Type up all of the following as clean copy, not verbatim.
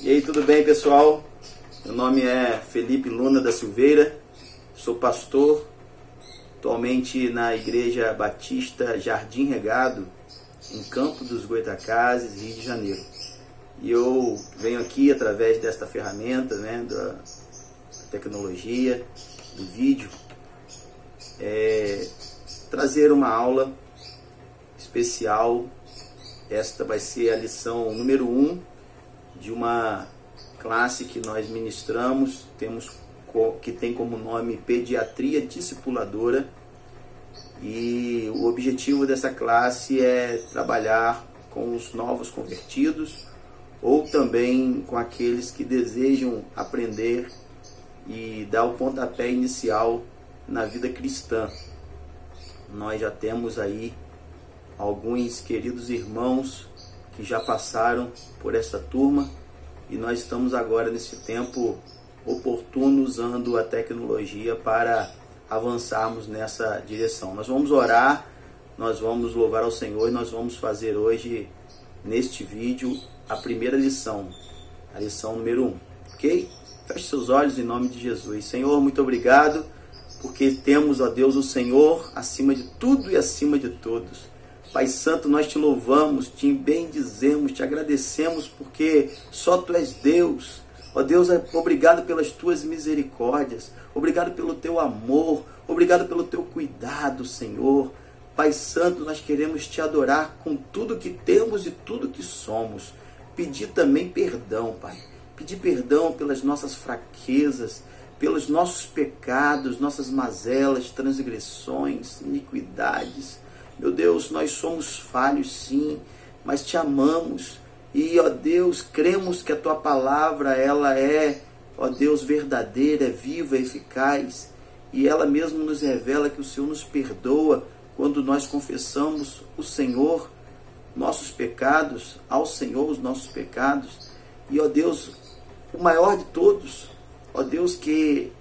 E aí, tudo bem, pessoal? Meu nome é Felipe Luna da Silveira, sou pastor atualmente na Igreja Batista Jardim Regado, em Campo dos Goitacazes, Rio de Janeiro. E eu venho aqui através desta ferramenta, da tecnologia, do vídeo, trazer uma aula especial. Esta vai ser a lição número 1 de uma classe que nós ministramos, que tem como nome Pediatria Discipuladora, e o objetivo dessa classe é trabalhar com os novos convertidos ou também com aqueles que desejam aprender e dar o pontapé inicial na vida cristã. Nós já temos aí alguns queridos irmãos que já passaram por essa turma e nós estamos agora nesse tempo oportuno usando a tecnologia para avançarmos nessa direção. Nós vamos orar, nós vamos louvar ao Senhor e nós vamos fazer hoje neste vídeo a primeira lição, a lição número 1, ok? Feche seus olhos em nome de Jesus. Senhor, muito obrigado porque temos, ó Deus, o Senhor acima de tudo e acima de todos. Pai Santo, nós te louvamos, te bendizemos, te agradecemos porque só Tu és Deus. Ó Deus, obrigado pelas Tuas misericórdias, obrigado pelo Teu amor, obrigado pelo Teu cuidado, Senhor. Pai Santo, nós queremos Te adorar com tudo que temos e tudo que somos. Pedir também perdão, Pai. Pedir perdão pelas nossas fraquezas, pelos nossos pecados, nossas mazelas, transgressões, iniquidades. Meu Deus, nós somos falhos sim, mas Te amamos. E, ó Deus, cremos que a Tua palavra, ela é, ó Deus, verdadeira, é viva, é eficaz. E ela mesmo nos revela que o Senhor nos perdoa quando nós confessamos o Senhor, nossos pecados, ao Senhor os nossos pecados. E, ó Deus, o maior de todos, ó Deus, que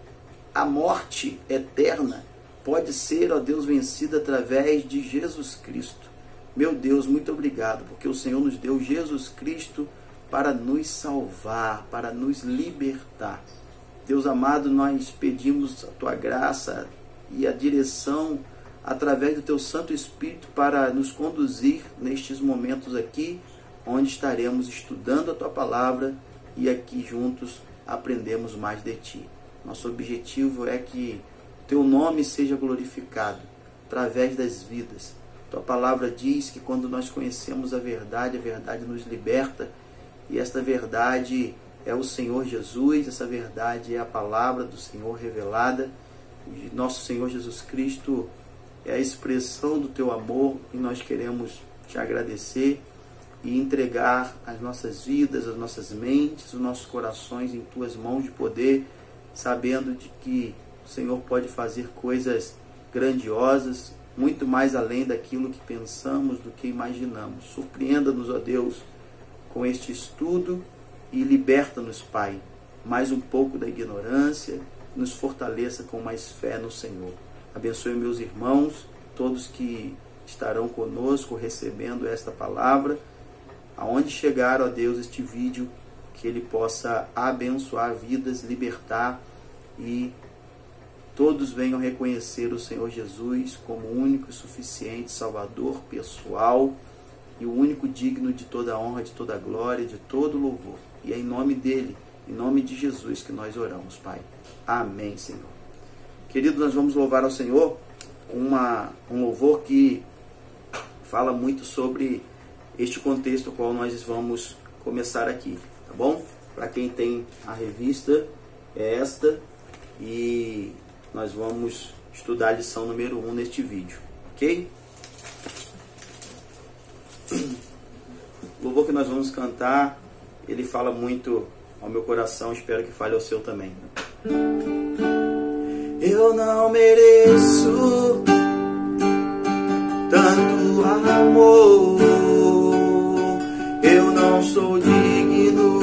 a morte eterna pode ser, ó Deus, vencida através de Jesus Cristo. Meu Deus, muito obrigado, porque o Senhor nos deu Jesus Cristo para nos salvar, para nos libertar. Deus amado, nós pedimos a Tua graça e a direção através do Teu Santo Espírito para nos conduzir nestes momentos aqui, onde estaremos estudando a Tua palavra e aqui juntos aprendemos mais de Ti. Nosso objetivo é que Teu nome seja glorificado através das vidas. Tua palavra diz que quando nós conhecemos a verdade nos liberta. E esta verdade é o Senhor Jesus, essa verdade é a palavra do Senhor revelada. E nosso Senhor Jesus Cristo é a expressão do Teu amor e nós queremos Te agradecer e entregar as nossas vidas, as nossas mentes, os nossos corações em Tuas mãos de poder, sabendo de que o Senhor pode fazer coisas grandiosas, muito mais além daquilo que pensamos, do que imaginamos. Surpreenda-nos, ó Deus, com este estudo e liberta-nos, Pai, mais um pouco da ignorância, nos fortaleça com mais fé no Senhor. Abençoe meus irmãos, todos que estarão conosco recebendo esta palavra, aonde chegar, ó Deus, este vídeo, que ele possa abençoar vidas, libertar e todos venham reconhecer o Senhor Jesus como o único e suficiente Salvador pessoal e o único digno de toda honra, de toda glória, de todo louvor. E é em nome dele, em nome de Jesus que nós oramos, Pai. Amém, Senhor. Queridos, nós vamos louvar ao Senhor com um louvor que fala muito sobre este contexto ao qual nós vamos começar aqui, tá bom? Para quem tem a revista, é esta, e nós vamos estudar a lição número 1 neste vídeo, ok? O louvor que nós vamos cantar, ele fala muito ao meu coração, espero que fale ao seu também. Eu não mereço tanto amor, eu não sou digno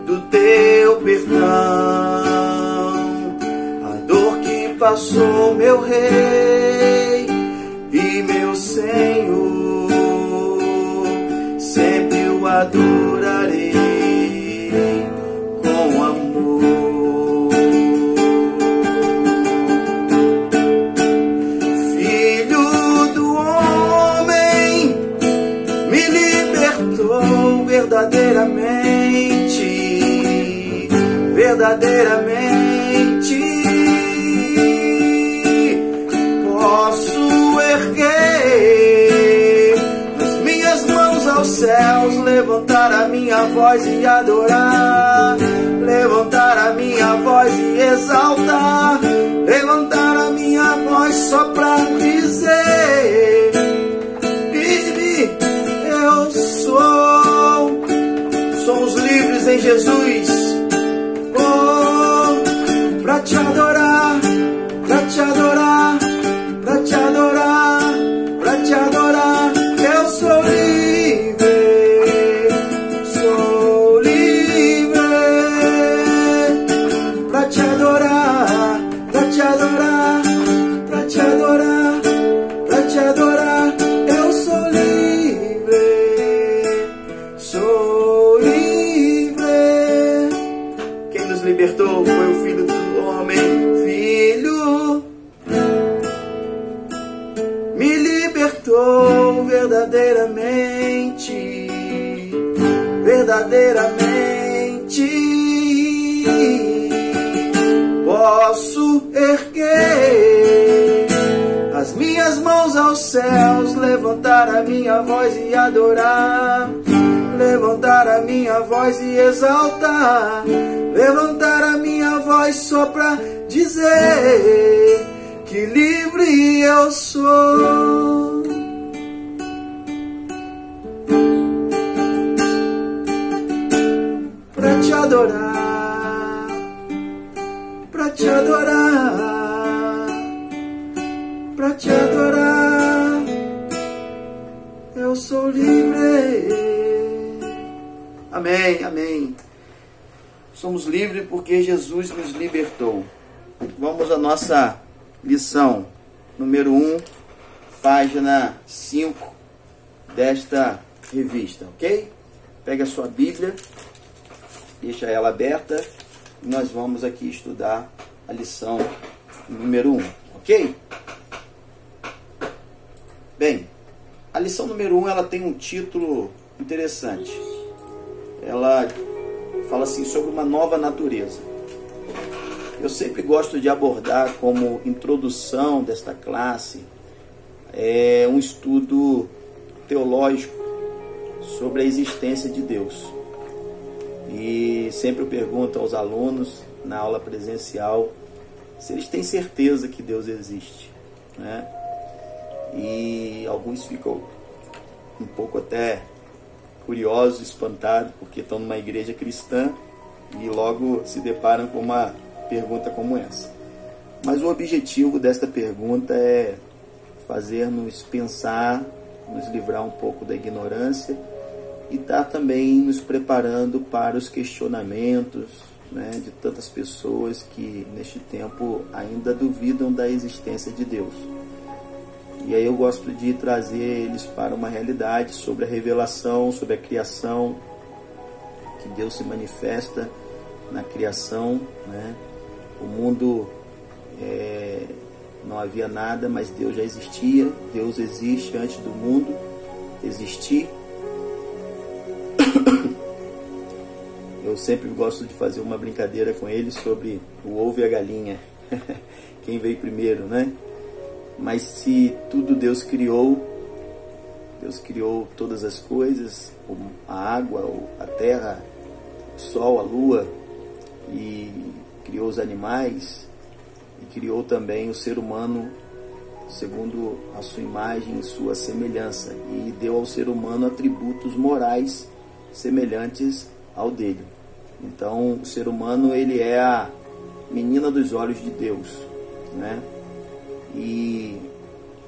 do Teu perdão. Passou meu Rei e meu Senhor, sempre o adorarei. verdadeiramente posso erguer as minhas mãos aos céus, levantar a minha voz e adorar, levantar a minha voz e exaltar, levantar a minha voz só pra dizer: livre eu sou. Somos livres em Jesus, oh, pra te adorar, pra te adorar, pra te adorar, pra te adorar. Eu sou livre, sou livre, pra te adorar, pra te adorar, pra te adorar, pra te adorar. Eu sou livre, sou livre. Quem nos libertou foi o Filho do Homem. Filho me libertou verdadeiramente, verdadeiramente. Posso erguer as minhas mãos aos céus, levantar a minha voz e adorar, levantar a minha voz e exaltar, levantar a minha voz só pra dizer que livre eu sou. Pra te adorar, pra te adorar, pra te adorar, eu sou livre. Amém, amém. Somos livres porque Jesus nos libertou. Vamos à nossa lição número 1, página 5 desta revista, ok? Pega a sua Bíblia, deixa ela aberta e nós vamos aqui estudar a lição número 1, ok? Bem, a lição número 1 ela tem um título interessante. Ela fala assim sobre uma nova natureza. Eu sempre gosto de abordar como introdução desta classe um estudo teológico sobre a existência de Deus. E sempre eu pergunto aos alunos na aula presencial se eles têm certeza que Deus existe, né? E alguns ficam um pouco até curiosos, espantados, porque estão numa igreja cristã e logo se deparam com uma pergunta como essa. Mas o objetivo desta pergunta é fazer-nos pensar, nos livrar um pouco da ignorância e estar também nos preparando para os questionamentos, né, de tantas pessoas que neste tempo ainda duvidam da existência de Deus. E aí eu gosto de trazer eles para uma realidade sobre a revelação, sobre a criação, que Deus se manifesta na criação, né? O mundo não havia nada, mas Deus já existia. Deus existe antes do mundo existir. Eu sempre gosto de fazer uma brincadeira com eles sobre o ovo e a galinha. Quem veio primeiro, né? Mas se tudo Deus criou todas as coisas, a água, a terra, o sol, a lua, e criou os animais, e criou também o ser humano segundo a sua imagem e sua semelhança, e deu ao ser humano atributos morais semelhantes ao dele. Então o ser humano ele é a menina dos olhos de Deus, né? E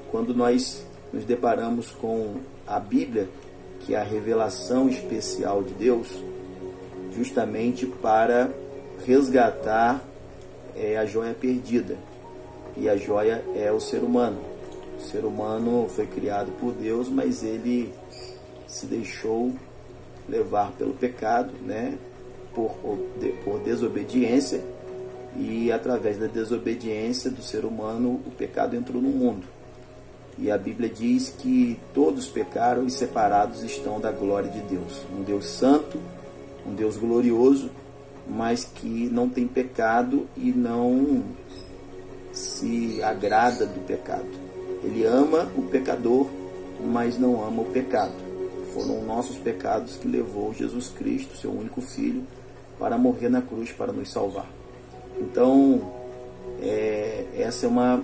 quando nós nos deparamos com a Bíblia, que é a revelação especial de Deus, justamente para resgatar a joia perdida. E a joia é o ser humano. O ser humano foi criado por Deus, mas ele se deixou levar pelo pecado, né? Por desobediência. E através da desobediência do ser humano, o pecado entrou no mundo. E a Bíblia diz que todos pecaram e separados estão da glória de Deus. Um Deus santo, um Deus glorioso, mas que não tem pecado e não se agrada do pecado. Ele ama o pecador, mas não ama o pecado. Foram nossos pecados que levou Jesus Cristo, seu único Filho, para morrer na cruz para nos salvar. Então, essa é uma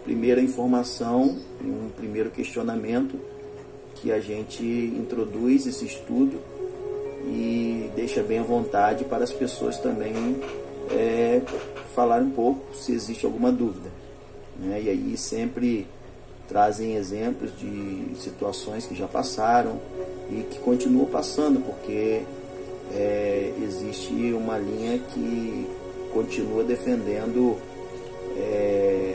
primeira informação, um primeiro questionamento que a gente introduz esse estudo e deixa bem à vontade para as pessoas também falar um pouco se existe alguma dúvida, né? E aí sempre trazem exemplos de situações que já passaram e que continuam passando, porque existe uma linha que continua defendendo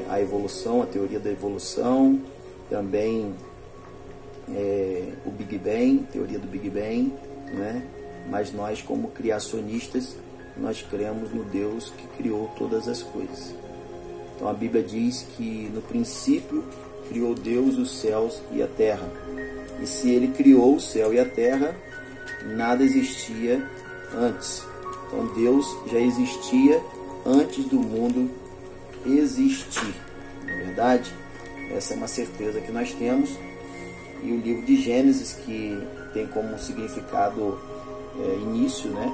a evolução, a teoria da evolução, também o Big Bang, teoria do Big Bang, né? Mas nós, como criacionistas, nós cremos no Deus que criou todas as coisas. Então a Bíblia diz que no princípio criou Deus os céus e a terra. E se Ele criou o céu e a terra, nada existia antes. Então Deus já existia antes do mundo existir. Na verdade, essa é uma certeza que nós temos. E o livro de Gênesis, que tem como significado início, né?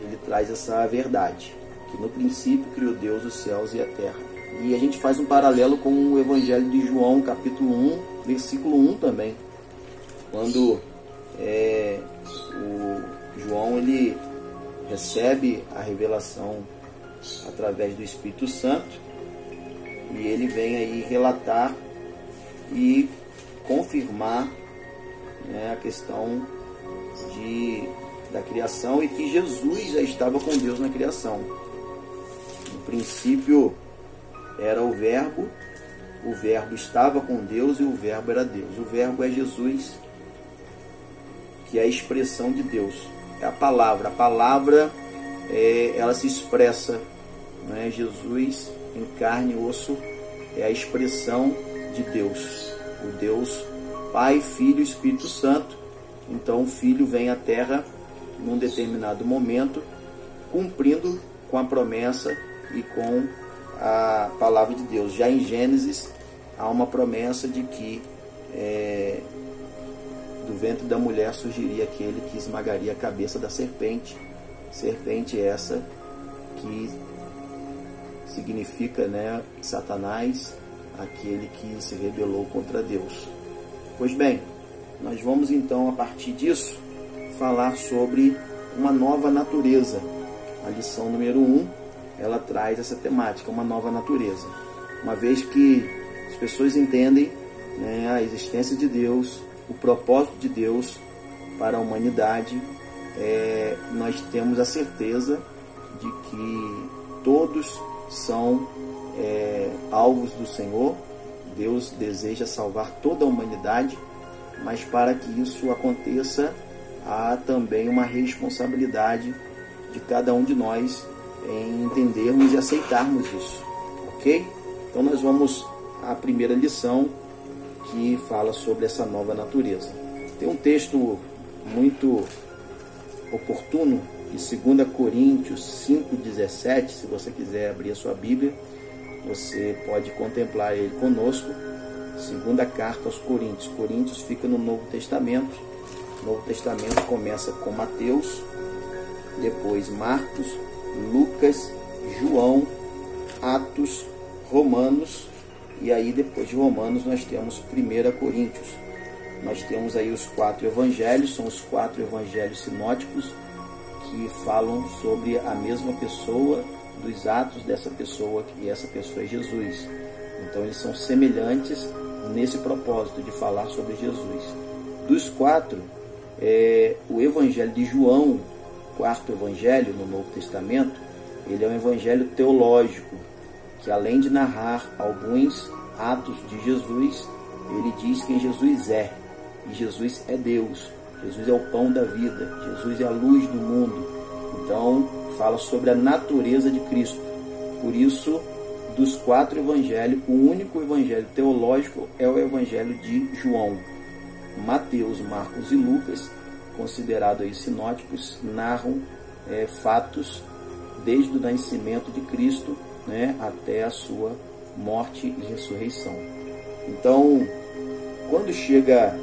Ele traz essa verdade, que no princípio criou Deus os céus e a terra. E a gente faz um paralelo com o Evangelho de João, capítulo 1, versículo 1 também. Quando o João ele recebe a revelação através do Espírito Santo, e ele vem aí relatar e confirmar, né, a questão da criação, e que Jesus já estava com Deus na criação. No princípio era o Verbo estava com Deus e o Verbo era Deus. O Verbo é Jesus, que é a expressão de Deus, é a palavra. A palavra ela se expressa, né? Jesus em carne e osso é a expressão de Deus, o Deus Pai, Filho e Espírito Santo. Então o Filho vem à Terra num determinado momento, cumprindo com a promessa e com a palavra de Deus. Já em Gênesis há uma promessa de que do ventre da mulher surgiria aquele que esmagaria a cabeça da serpente. Serpente essa que significa, né, Satanás, aquele que se rebelou contra Deus. Pois bem, nós vamos então, a partir disso, falar sobre uma nova natureza. A lição número 1, ela traz essa temática, uma nova natureza. Uma vez que as pessoas entendem, né, a existência de Deus, o propósito de Deus para a humanidade, nós temos a certeza de que todos são alvos do Senhor. Deus deseja salvar toda a humanidade, mas para que isso aconteça, há também uma responsabilidade de cada um de nós em entendermos e aceitarmos isso, ok? Então nós vamos à primeira lição, que fala sobre essa nova natureza. Tem um texto muito oportuno de 2 Coríntios 5,17, se você quiser abrir a sua Bíblia, você pode contemplar ele conosco. Segunda carta aos Coríntios. Coríntios fica no Novo Testamento. O Novo Testamento começa com Mateus, depois Marcos, Lucas, João, Atos, Romanos, e aí depois de Romanos nós temos 1 Coríntios. Nós temos aí os 4 evangelhos, são os 4 evangelhos sinóticos, que falam sobre a mesma pessoa, dos atos dessa pessoa, e essa pessoa é Jesus. Então eles são semelhantes nesse propósito de falar sobre Jesus. Dos 4, o Evangelho de João, quarto evangelho no Novo Testamento, ele é um evangelho teológico, que além de narrar alguns atos de Jesus, ele diz quem Jesus é. E Jesus é Deus, Jesus é o pão da vida, Jesus é a luz do mundo. Então fala sobre a natureza de Cristo. Por isso, dos 4 evangelhos, o único evangelho teológico é o evangelho de João. Mateus, Marcos e Lucas, considerados aí sinóticos, narram fatos desde o nascimento de Cristo, né, até a sua morte e ressurreição. Então, quando chega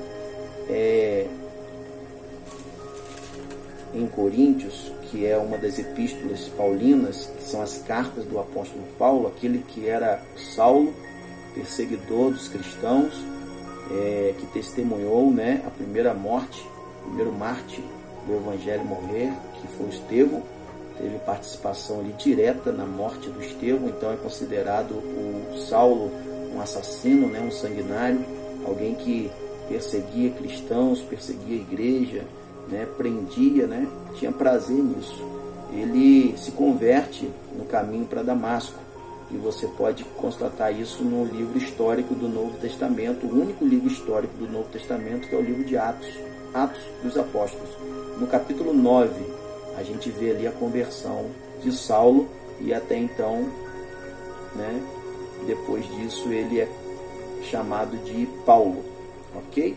em Coríntios, que é uma das epístolas paulinas, que são as cartas do apóstolo Paulo, aquele que era Saulo, perseguidor dos cristãos, que testemunhou, né, a primeira morte, o primeiro mártir do evangelho morrer, que foi Estevão, teve participação ali direta na morte do Estevão, então é considerado o Saulo um assassino, né, um sanguinário, alguém que perseguia cristãos, perseguia a igreja, né, prendia, né, tinha prazer nisso. Ele se converte no caminho para Damasco, e você pode constatar isso no livro histórico do Novo Testamento, o único livro histórico do Novo Testamento, que é o livro de Atos, Atos dos Apóstolos. No capítulo 9, a gente vê ali a conversão de Saulo, e até então, né, depois disso ele é chamado de Paulo, ok?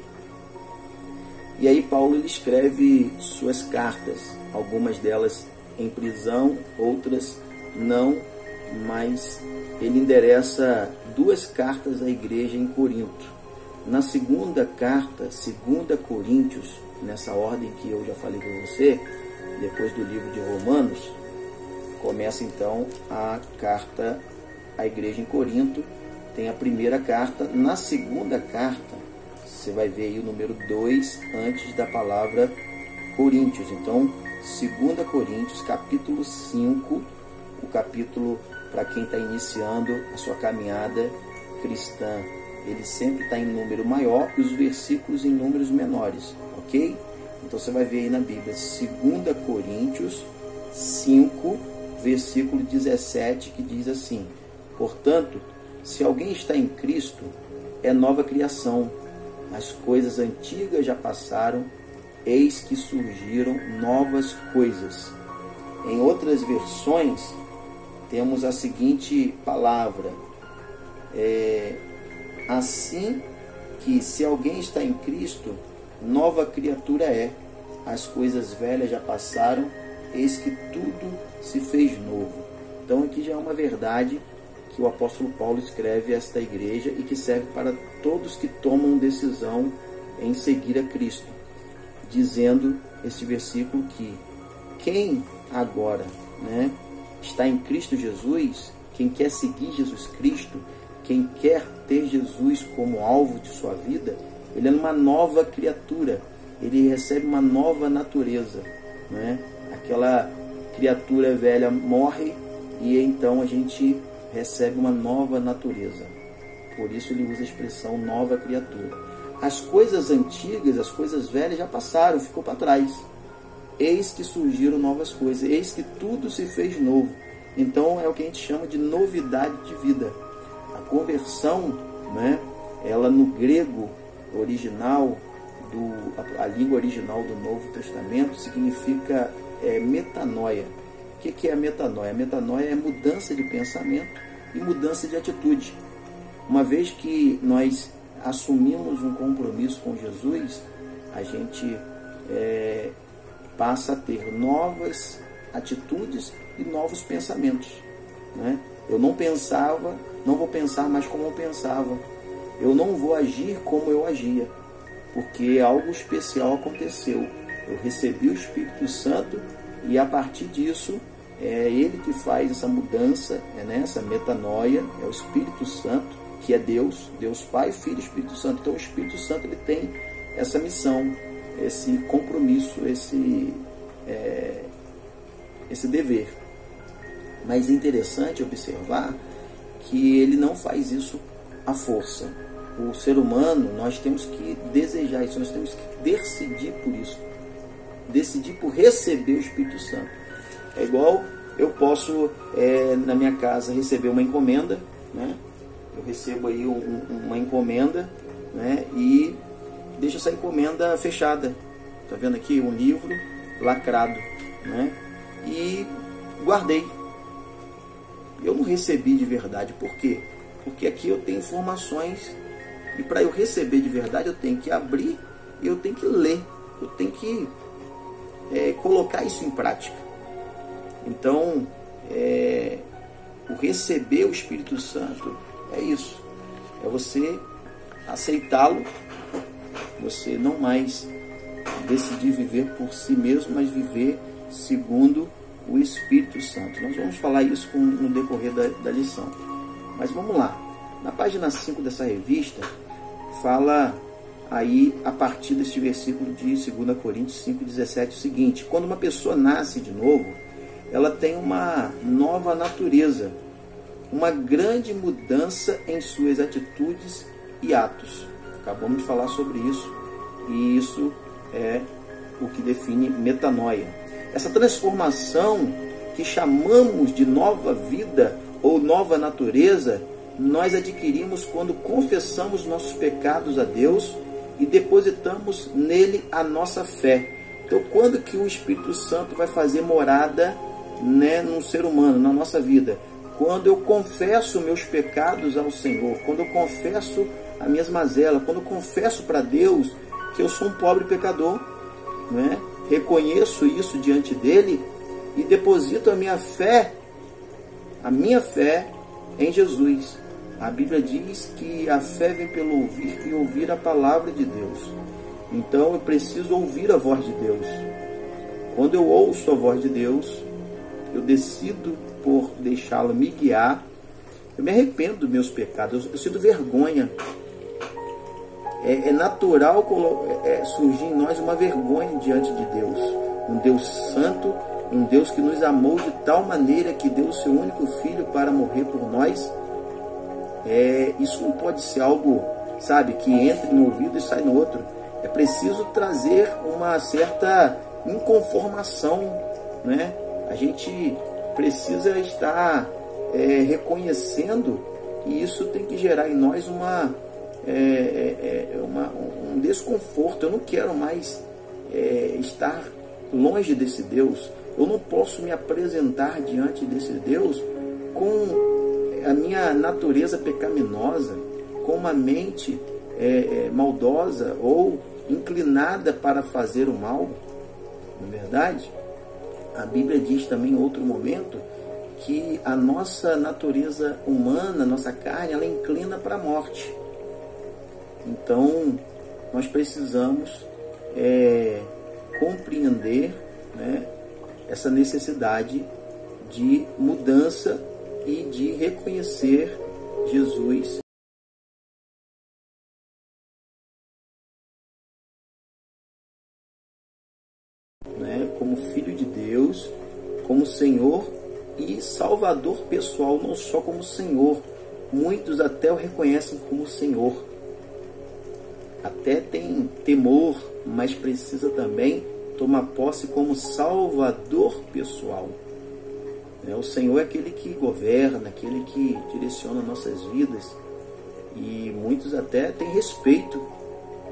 E aí Paulo ele escreve suas cartas, algumas delas em prisão, outras não, mas ele endereça 2 cartas à igreja em Corinto. Na segunda carta, 2 Coríntios, nessa ordem que eu já falei com você, depois do livro de Romanos, começa então a carta à igreja em Corinto, tem a primeira carta. Na segunda carta, você vai ver aí o número 2 antes da palavra Coríntios. Então, 2 Coríntios, capítulo 5, o capítulo para quem está iniciando a sua caminhada cristã. Ele sempre está em número maior e os versículos em números menores, ok? Então você vai ver aí na Bíblia, 2 Coríntios 5, versículo 17, que diz assim: portanto, se alguém está em Cristo, é nova criação. As coisas antigas já passaram, eis que surgiram novas coisas. Em outras versões, temos a seguinte palavra: assim que se alguém está em Cristo, nova criatura é. As coisas velhas já passaram, eis que tudo se fez novo. Então aqui já é uma verdade que o apóstolo Paulo escreve a esta igreja e que serve para todos que tomam decisão em seguir a Cristo, dizendo este versículo que quem agora, né, está em Cristo Jesus, quem quer seguir Jesus Cristo, quem quer ter Jesus como alvo de sua vida, ele é uma nova criatura, ele recebe uma nova natureza, né? Aquela criatura velha morre e então a gente recebe uma nova natureza. Por isso ele usa a expressão nova criatura. As coisas antigas, as coisas velhas já passaram, ficou para trás. Eis que surgiram novas coisas, eis que tudo se fez novo. Então é o que a gente chama de novidade de vida. A conversão, né, ela no grego original, a língua original do Novo Testamento, significa metanoia. O que é a metanoia? A metanoia é mudança de pensamento e mudança de atitude. Uma vez que nós assumimos um compromisso com Jesus, a gente passa a ter novas atitudes e novos pensamentos, né? Eu não pensava, não vou pensar mais como eu pensava. Eu não vou agir como eu agia, porque algo especial aconteceu. Eu recebi o Espírito Santo e a partir disso é ele que faz essa mudança, né? Essa metanoia, é o Espírito Santo, que é Deus, Deus Pai, Filho e Espírito Santo. Então o Espírito Santo ele tem essa missão, esse compromisso, esse dever. Mas é interessante observar que ele não faz isso à força. O ser humano, nós temos que desejar isso, nós temos que decidir por isso, decidir por receber o Espírito Santo. É igual eu posso na minha casa receber uma encomenda, né? Eu recebo aí uma encomenda, né? E deixo essa encomenda fechada. Tá vendo aqui um livro lacrado, né? E guardei. Eu não recebi de verdade. Por quê? Porque aqui eu tenho informações e para eu receber de verdade eu tenho que abrir e eu tenho que ler. Eu tenho que colocar isso em prática. Então, o receber o Espírito Santo é isso. É você aceitá-lo, você não mais decidir viver por si mesmo, mas viver segundo o Espírito Santo. Nós vamos falar isso no decorrer da lição. Mas vamos lá. Na página 5 dessa revista, fala aí, a partir deste versículo de 2 Coríntios 5,17, o seguinte: quando uma pessoa nasce de novo, ela tem uma nova natureza, uma grande mudança em suas atitudes e atos. Acabamos de falar sobre isso, e isso é o que define metanoia. Essa transformação que chamamos de nova vida ou nova natureza, nós adquirimos quando confessamos nossos pecados a Deus e depositamos nele a nossa fé. Então, quando que o Espírito Santo vai fazer morada, num ser humano, na nossa vida? Quando eu confesso meus pecados ao Senhor, quando eu confesso as minhas mazelas, quando eu confesso para Deus que eu sou um pobre pecador, reconheço isso diante dele e deposito a minha fé em Jesus. A Bíblia diz que a fé vem pelo ouvir e ouvir a palavra de Deus. Então eu preciso ouvir a voz de Deus. Quando eu ouço a voz de Deus, eu decido por deixá-la me guiar. Eu me arrependo dos meus pecados, eu sinto vergonha. É natural surgir em nós uma vergonha diante de Deus. Um Deus santo, um Deus que nos amou de tal maneira que deu o seu único filho para morrer por nós. Isso não pode ser algo, que entre no ouvido e sai no outro. É preciso trazer uma certa inconformação, A gente precisa estar reconhecendo, e isso tem que gerar em nós um desconforto. Eu não quero mais estar longe desse Deus. Eu não posso me apresentar diante desse Deus com a minha natureza pecaminosa, com uma mente maldosa ou inclinada para fazer o mal. Não é verdade? A Bíblia diz também em outro momento que a nossa natureza humana, nossa carne, ela inclina para a morte. Então, nós precisamos compreender essa necessidade de mudança e de reconhecer Jesus como Filho de Deus, como Senhor e Salvador pessoal, não só como Senhor. Muitos até o reconhecem como Senhor. Até tem temor, mas precisa também tomar posse como Salvador pessoal. O Senhor é aquele que governa, aquele que direciona nossas vidas. E muitos até têm respeito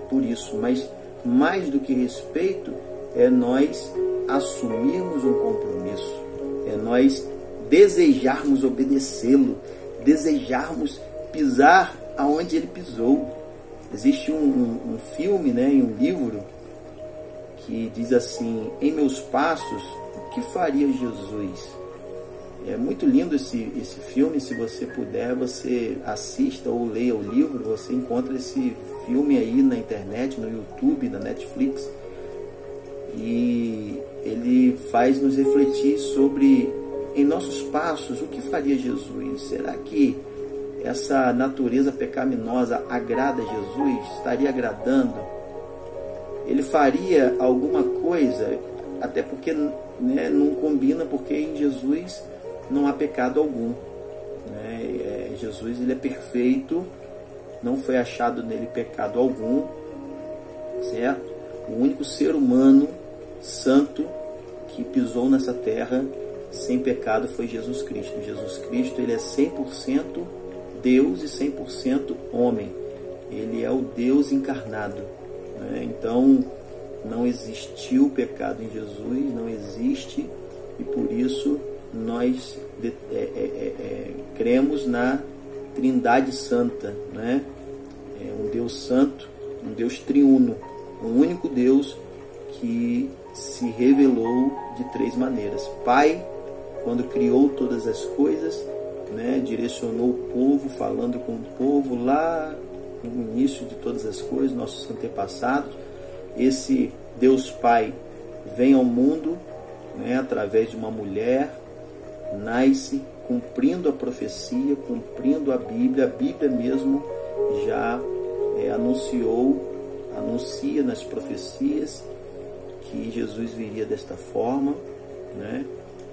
por isso, mas mais do que respeito é nós assumirmos um compromisso, é nós desejarmos obedecê-lo, desejarmos pisar aonde ele pisou. Existe um filme, e um livro que diz assim: em meus passos, o que faria Jesus? É muito lindo esse filme. Se você puder, você assista ou leia o livro. Você encontra esse filme aí na internet, no YouTube, na Netflix. E ele faz nos refletir sobre, em nossos passos, o que faria Jesus? Será que essa natureza pecaminosa agrada a Jesus? Estaria agradando? Ele faria alguma coisa? Até porque não combina, porque em Jesus não há pecado algum. Jesus, ele é perfeito, não foi achado nele pecado algum, certo? O único ser humano santo que pisou nessa terra sem pecado foi Jesus Cristo. Jesus Cristo, ele é 100% Deus e 100% homem. Ele é o Deus encarnado. Então, não existiu pecado em Jesus, não existe, e por isso nós cremos na Trindade Santa, um Deus santo, um Deus triuno, um único Deus que se revelou de três maneiras: Pai, quando criou todas as coisas, né, direcionou o povo, falando com o povo lá no início de todas as coisas, nossos antepassados. Esse Deus Pai vem ao mundo, né, através de uma mulher, nasce cumprindo a profecia, cumprindo a Bíblia mesmo já anuncia nas profecias que Jesus viria desta forma, né?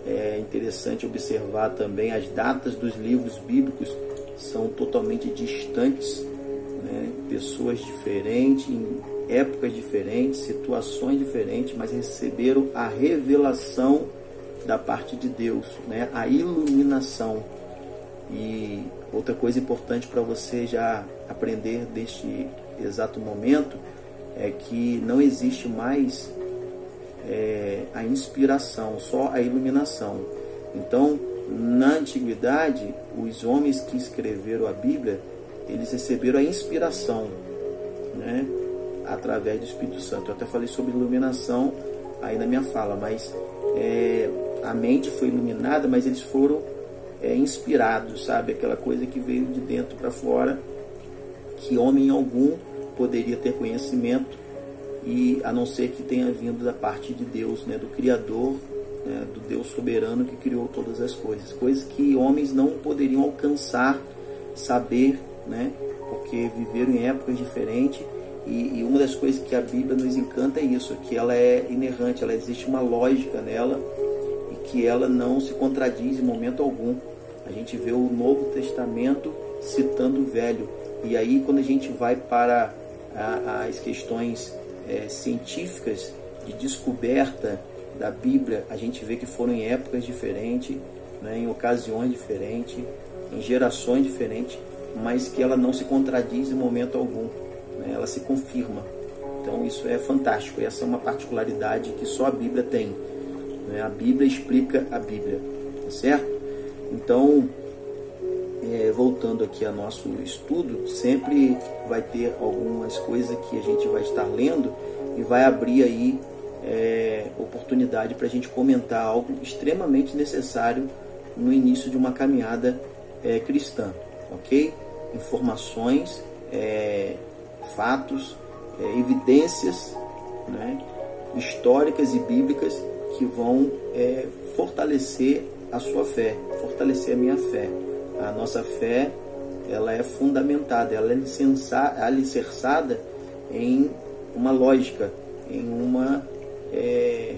É interessante observar também as datas dos livros bíblicos são totalmente distantes, né? Pessoas diferentes, em épocas diferentes, situações diferentes, mas receberam a revelação da parte de Deus, né? A iluminação. E outra coisa importante para você já aprender deste exato momento é que não existe mais a inspiração, só a iluminação. Então, na antiguidade, os homens que escreveram a Bíblia, eles receberam a inspiração, né, através do Espírito Santo. Eu até falei sobre iluminação aí na minha fala, mas a mente foi iluminada, mas eles foram inspirados, sabe? Aquela coisa que veio de dentro para fora, que homem algum poderia ter conhecimento, e a não ser que tenha vindo da parte de Deus, né, do Criador, né, do Deus soberano que criou todas as coisas, coisas que homens não poderiam alcançar, saber, né, porque viveram em épocas diferentes. E uma das coisas que a Bíblia nos encanta é isso, que ela é inerrante, ela existe uma lógica nela e que ela não se contradiz em momento algum. A gente vê o Novo Testamento citando o Velho, e aí quando a gente vai para as questões científicas de descoberta da Bíblia, a gente vê que foram em épocas diferentes, né, em ocasiões diferentes, em gerações diferentes, mas que ela não se contradiz em momento algum, né, ela se confirma. Então isso é fantástico, essa é uma particularidade que só a Bíblia tem, né? A Bíblia explica a Bíblia, tá certo? Então, voltando aqui ao nosso estudo, sempre vai ter algumas coisas que a gente vai estar lendo e vai abrir aí oportunidade para a gente comentar algo extremamente necessário no início de uma caminhada cristã, ok? Informações, fatos, evidências, né, históricas e bíblicas que vão fortalecer a sua fé, fortalecer a minha fé. A nossa fé, ela é fundamentada, ela é alicerçada em uma lógica, em uma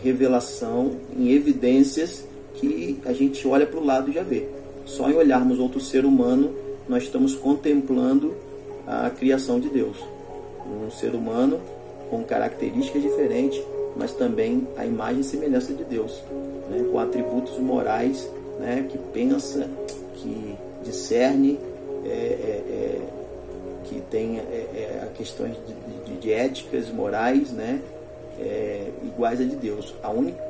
revelação, em evidências que a gente olha para o lado e já vê. Só em olharmos outro ser humano, nós estamos contemplando a criação de Deus. Um ser humano com características diferentes, mas também a imagem e semelhança de Deus, né? Com atributos morais, né? Que pensa, que discerne, que tem questões de éticas, morais, né? Iguais a de Deus.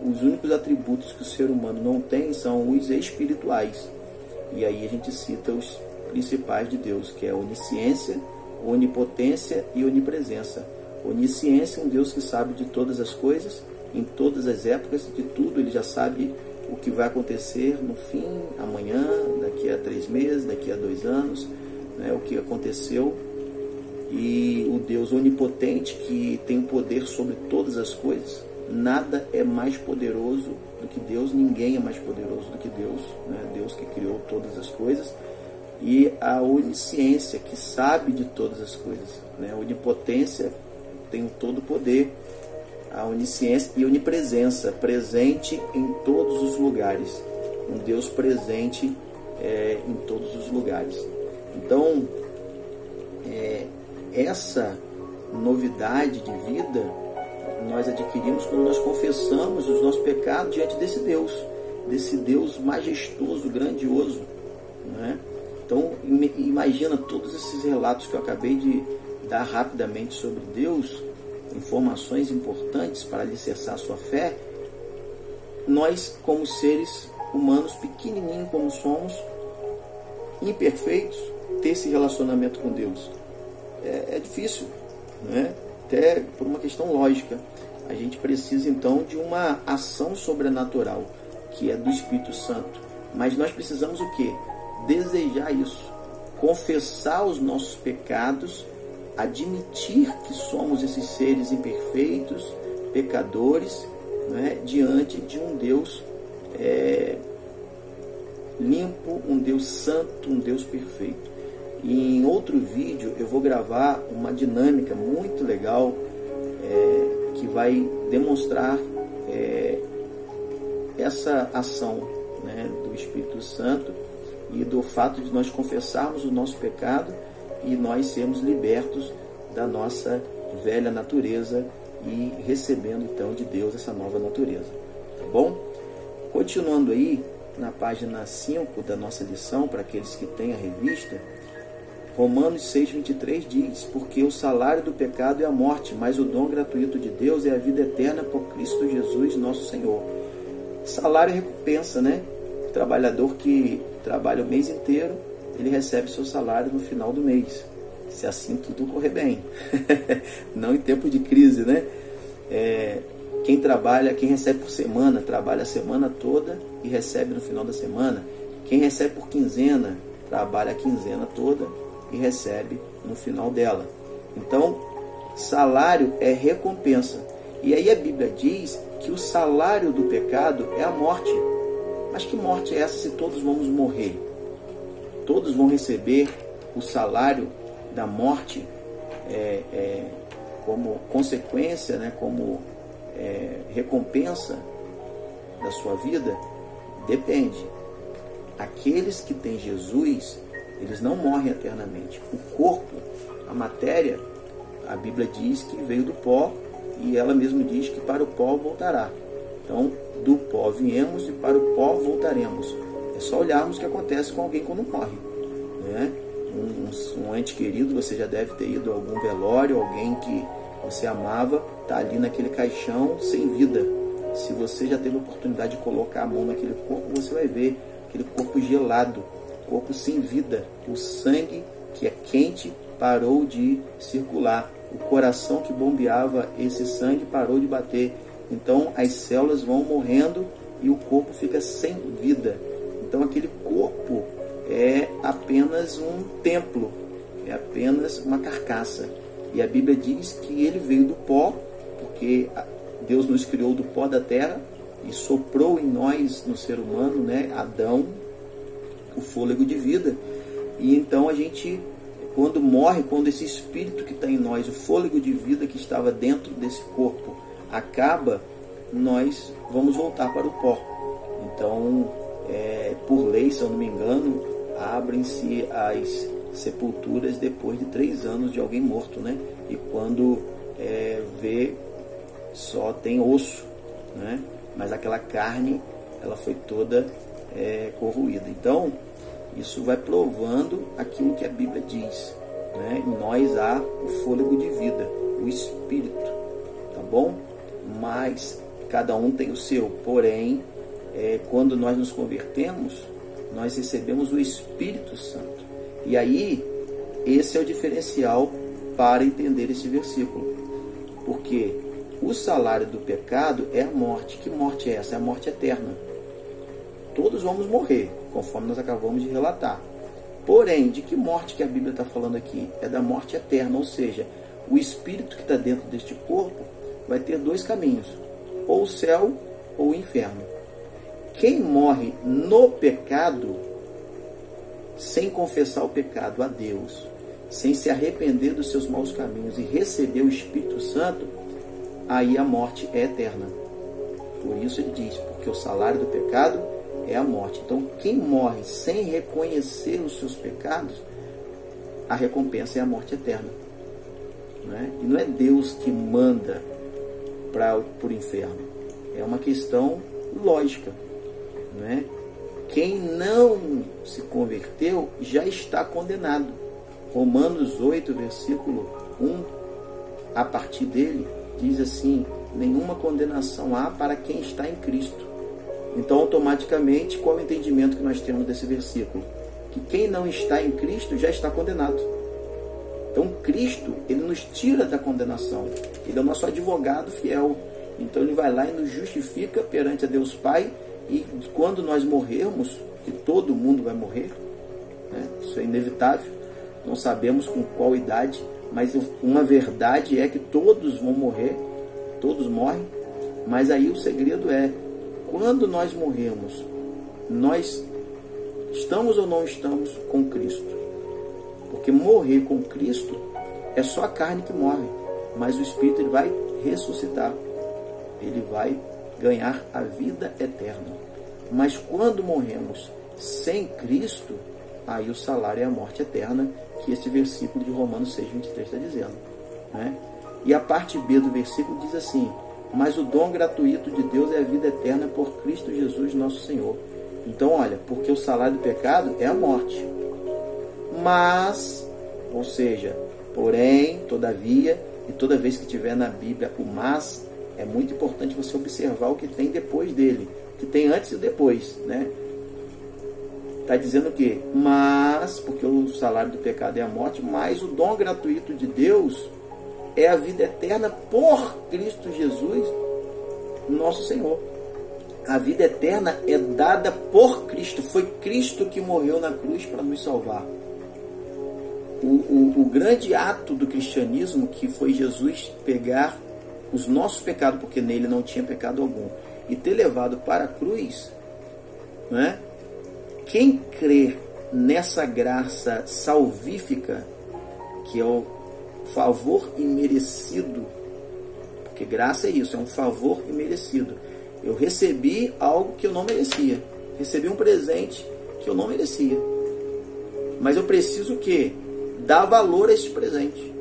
Os únicos atributos que o ser humano não tem são os espirituais. E aí a gente cita os principais de Deus, que é a onisciência, onipotência e onipresença. Onisciência, um Deus que sabe de todas as coisas, em todas as épocas, de tudo. Ele já sabe o que vai acontecer no fim, amanhã, daqui a 3 meses, daqui a 2 anos, né, o que aconteceu. E o Deus onipotente, que tem poder sobre todas as coisas. Nada é mais poderoso do que Deus, ninguém é mais poderoso do que Deus, né? Deus que criou todas as coisas. E a onisciência, que sabe de todas as coisas, né? A onipotência tem todo o poder. A onisciência e a onipresença, presente em todos os lugares. Um Deus presente em todos os lugares. Então, essa novidade de vida nós adquirimos quando nós confessamos os nossos pecados diante desse Deus majestoso, grandioso, né? Então, imagina todos esses relatos que eu acabei de dar rapidamente sobre Deus, informações importantes para alicerçar a sua fé. Nós, como seres humanos, pequenininhos como somos, imperfeitos, ter esse relacionamento com Deus é difícil, né? Até por uma questão lógica. A gente precisa então de uma ação sobrenatural, que é do Espírito Santo. Mas nós precisamos o quê? Desejar isso, confessar os nossos pecados, admitir que somos esses seres imperfeitos, pecadores, né, diante de um Deus limpo, um Deus santo, um Deus perfeito. E em outro vídeo eu vou gravar uma dinâmica muito legal que vai demonstrar essa ação, né, do Espírito Santo e do fato de nós confessarmos o nosso pecado e nós sermos libertos da nossa velha natureza e recebendo então de Deus essa nova natureza, tá bom? Continuando aí na página 5 da nossa lição, para aqueles que têm a revista, Romanos 6,23 diz: porque o salário do pecado é a morte, mas o dom gratuito de Deus é a vida eterna por Cristo Jesus nosso Senhor. Salário é recompensa, né? O trabalhador que trabalha o mês inteiro, ele recebe seu salário no final do mês, se assim tudo correr bem. Não em tempo de crise, né? Quem trabalha, quem recebe por semana, trabalha a semana toda e recebe no final da semana. Quem recebe por quinzena, trabalha a quinzena toda e recebe no final dela. Então, salário é recompensa. E aí a Bíblia diz que o salário do pecado é a morte. Mas que morte é essa se todos vamos morrer? Todos vão receber o salário da morte como consequência, né, como recompensa da sua vida? Depende. Aqueles que têm Jesus, eles não morrem eternamente. O corpo, a matéria, a Bíblia diz que veio do pó e ela mesma diz que para o pó voltará. Então, do pó viemos e para o pó voltaremos. É só olharmos o que acontece com alguém quando morre, né? Um ente querido, você já deve ter ido a algum velório, alguém que você amava, está ali naquele caixão sem vida. Se você já teve a oportunidade de colocar a mão naquele corpo, você vai ver aquele corpo gelado, corpo sem vida. O sangue, que é quente, parou de circular. O coração que bombeava esse sangue parou de bater. Então as células vão morrendo e o corpo fica sem vida. Então aquele corpo é apenas um templo, é apenas uma carcaça. E a Bíblia diz que ele veio do pó, porque Deus nos criou do pó da terra e soprou em nós, no ser humano, né, Adão, o fôlego de vida. E então a gente, quando morre, quando esse espírito que está em nós, o fôlego de vida que estava dentro desse corpo, acaba, nós vamos voltar para o pó. Então, por lei, se eu não me engano, abrem-se as sepulturas depois de 3 anos de alguém morto, né? E quando vê, só tem osso, né? Mas aquela carne, ela foi toda corroída. Então, isso vai provando aquilo que a Bíblia diz, né? Em nós há o fôlego de vida, o Espírito, tá bom? Mas cada um tem o seu. Porém, quando nós nos convertemos, nós recebemos o Espírito Santo. E aí, esse é o diferencial para entender esse versículo. Porque o salário do pecado é a morte. Que morte é essa? É a morte eterna. Todos vamos morrer, conforme nós acabamos de relatar. Porém, de que morte que a Bíblia está falando aqui? É da morte eterna, ou seja, o espírito que está dentro deste corpo vai ter 2 caminhos, ou o céu ou o inferno. Quem morre no pecado, sem confessar o pecado a Deus, sem se arrepender dos seus maus caminhos e receber o Espírito Santo, aí a morte é eterna. Por isso ele diz, porque o salário do pecado é a morte. Então, quem morre sem reconhecer os seus pecados, a recompensa é a morte eterna, né? E não é Deus que manda para o inferno. É uma questão lógica, né? Quem não se converteu já está condenado. Romanos 8, versículo 1, a partir dele, diz assim: nenhuma condenação há para quem está em Cristo. Então, automaticamente, qual é o entendimento que nós temos desse versículo? Que quem não está em Cristo já está condenado. Então, Cristo, ele nos tira da condenação. Ele é o nosso advogado fiel. Então, ele vai lá e nos justifica perante a Deus Pai E quando nós morrermos, e todo mundo vai morrer, né? Isso é inevitável, não sabemos com qual idade, mas uma verdade é que todos vão morrer, todos morrem, mas aí o segredo é, quando nós morremos, nós estamos ou não estamos com Cristo? Porque morrer com Cristo é só a carne que morre, mas o Espírito ele vai ressuscitar, ele vai ganhar a vida eterna. Mas quando morremos sem Cristo, aí o salário é a morte eterna, que esse versículo de Romanos 6,23 está dizendo, né? E a parte B do versículo diz assim: mas o dom gratuito de Deus é a vida eterna por Cristo Jesus nosso Senhor. Então olha, porque o salário do pecado é a morte. Mas, ou seja, porém, todavia, e toda vez que tiver na Bíblia o mas, é muito importante você observar o que tem depois dele, o que tem antes e depois, né? Está dizendo o quê? Mas, porque o salário do pecado é a morte, mas o dom gratuito de Deus é a vida eterna por Cristo Jesus, nosso Senhor. A vida eterna é dada por Cristo. Foi Cristo que morreu na cruz para nos salvar. O grande ato do cristianismo, que foi Jesus pegar os nossos pecados, porque nele não tinha pecado algum, e ter levado para a cruz, né? Quem crer nessa graça salvífica, que é o favor imerecido, porque graça é isso, é um favor imerecido. Eu recebi algo que eu não merecia, recebi um presente que eu não merecia, mas eu preciso o quê? Dar valor a esse presente.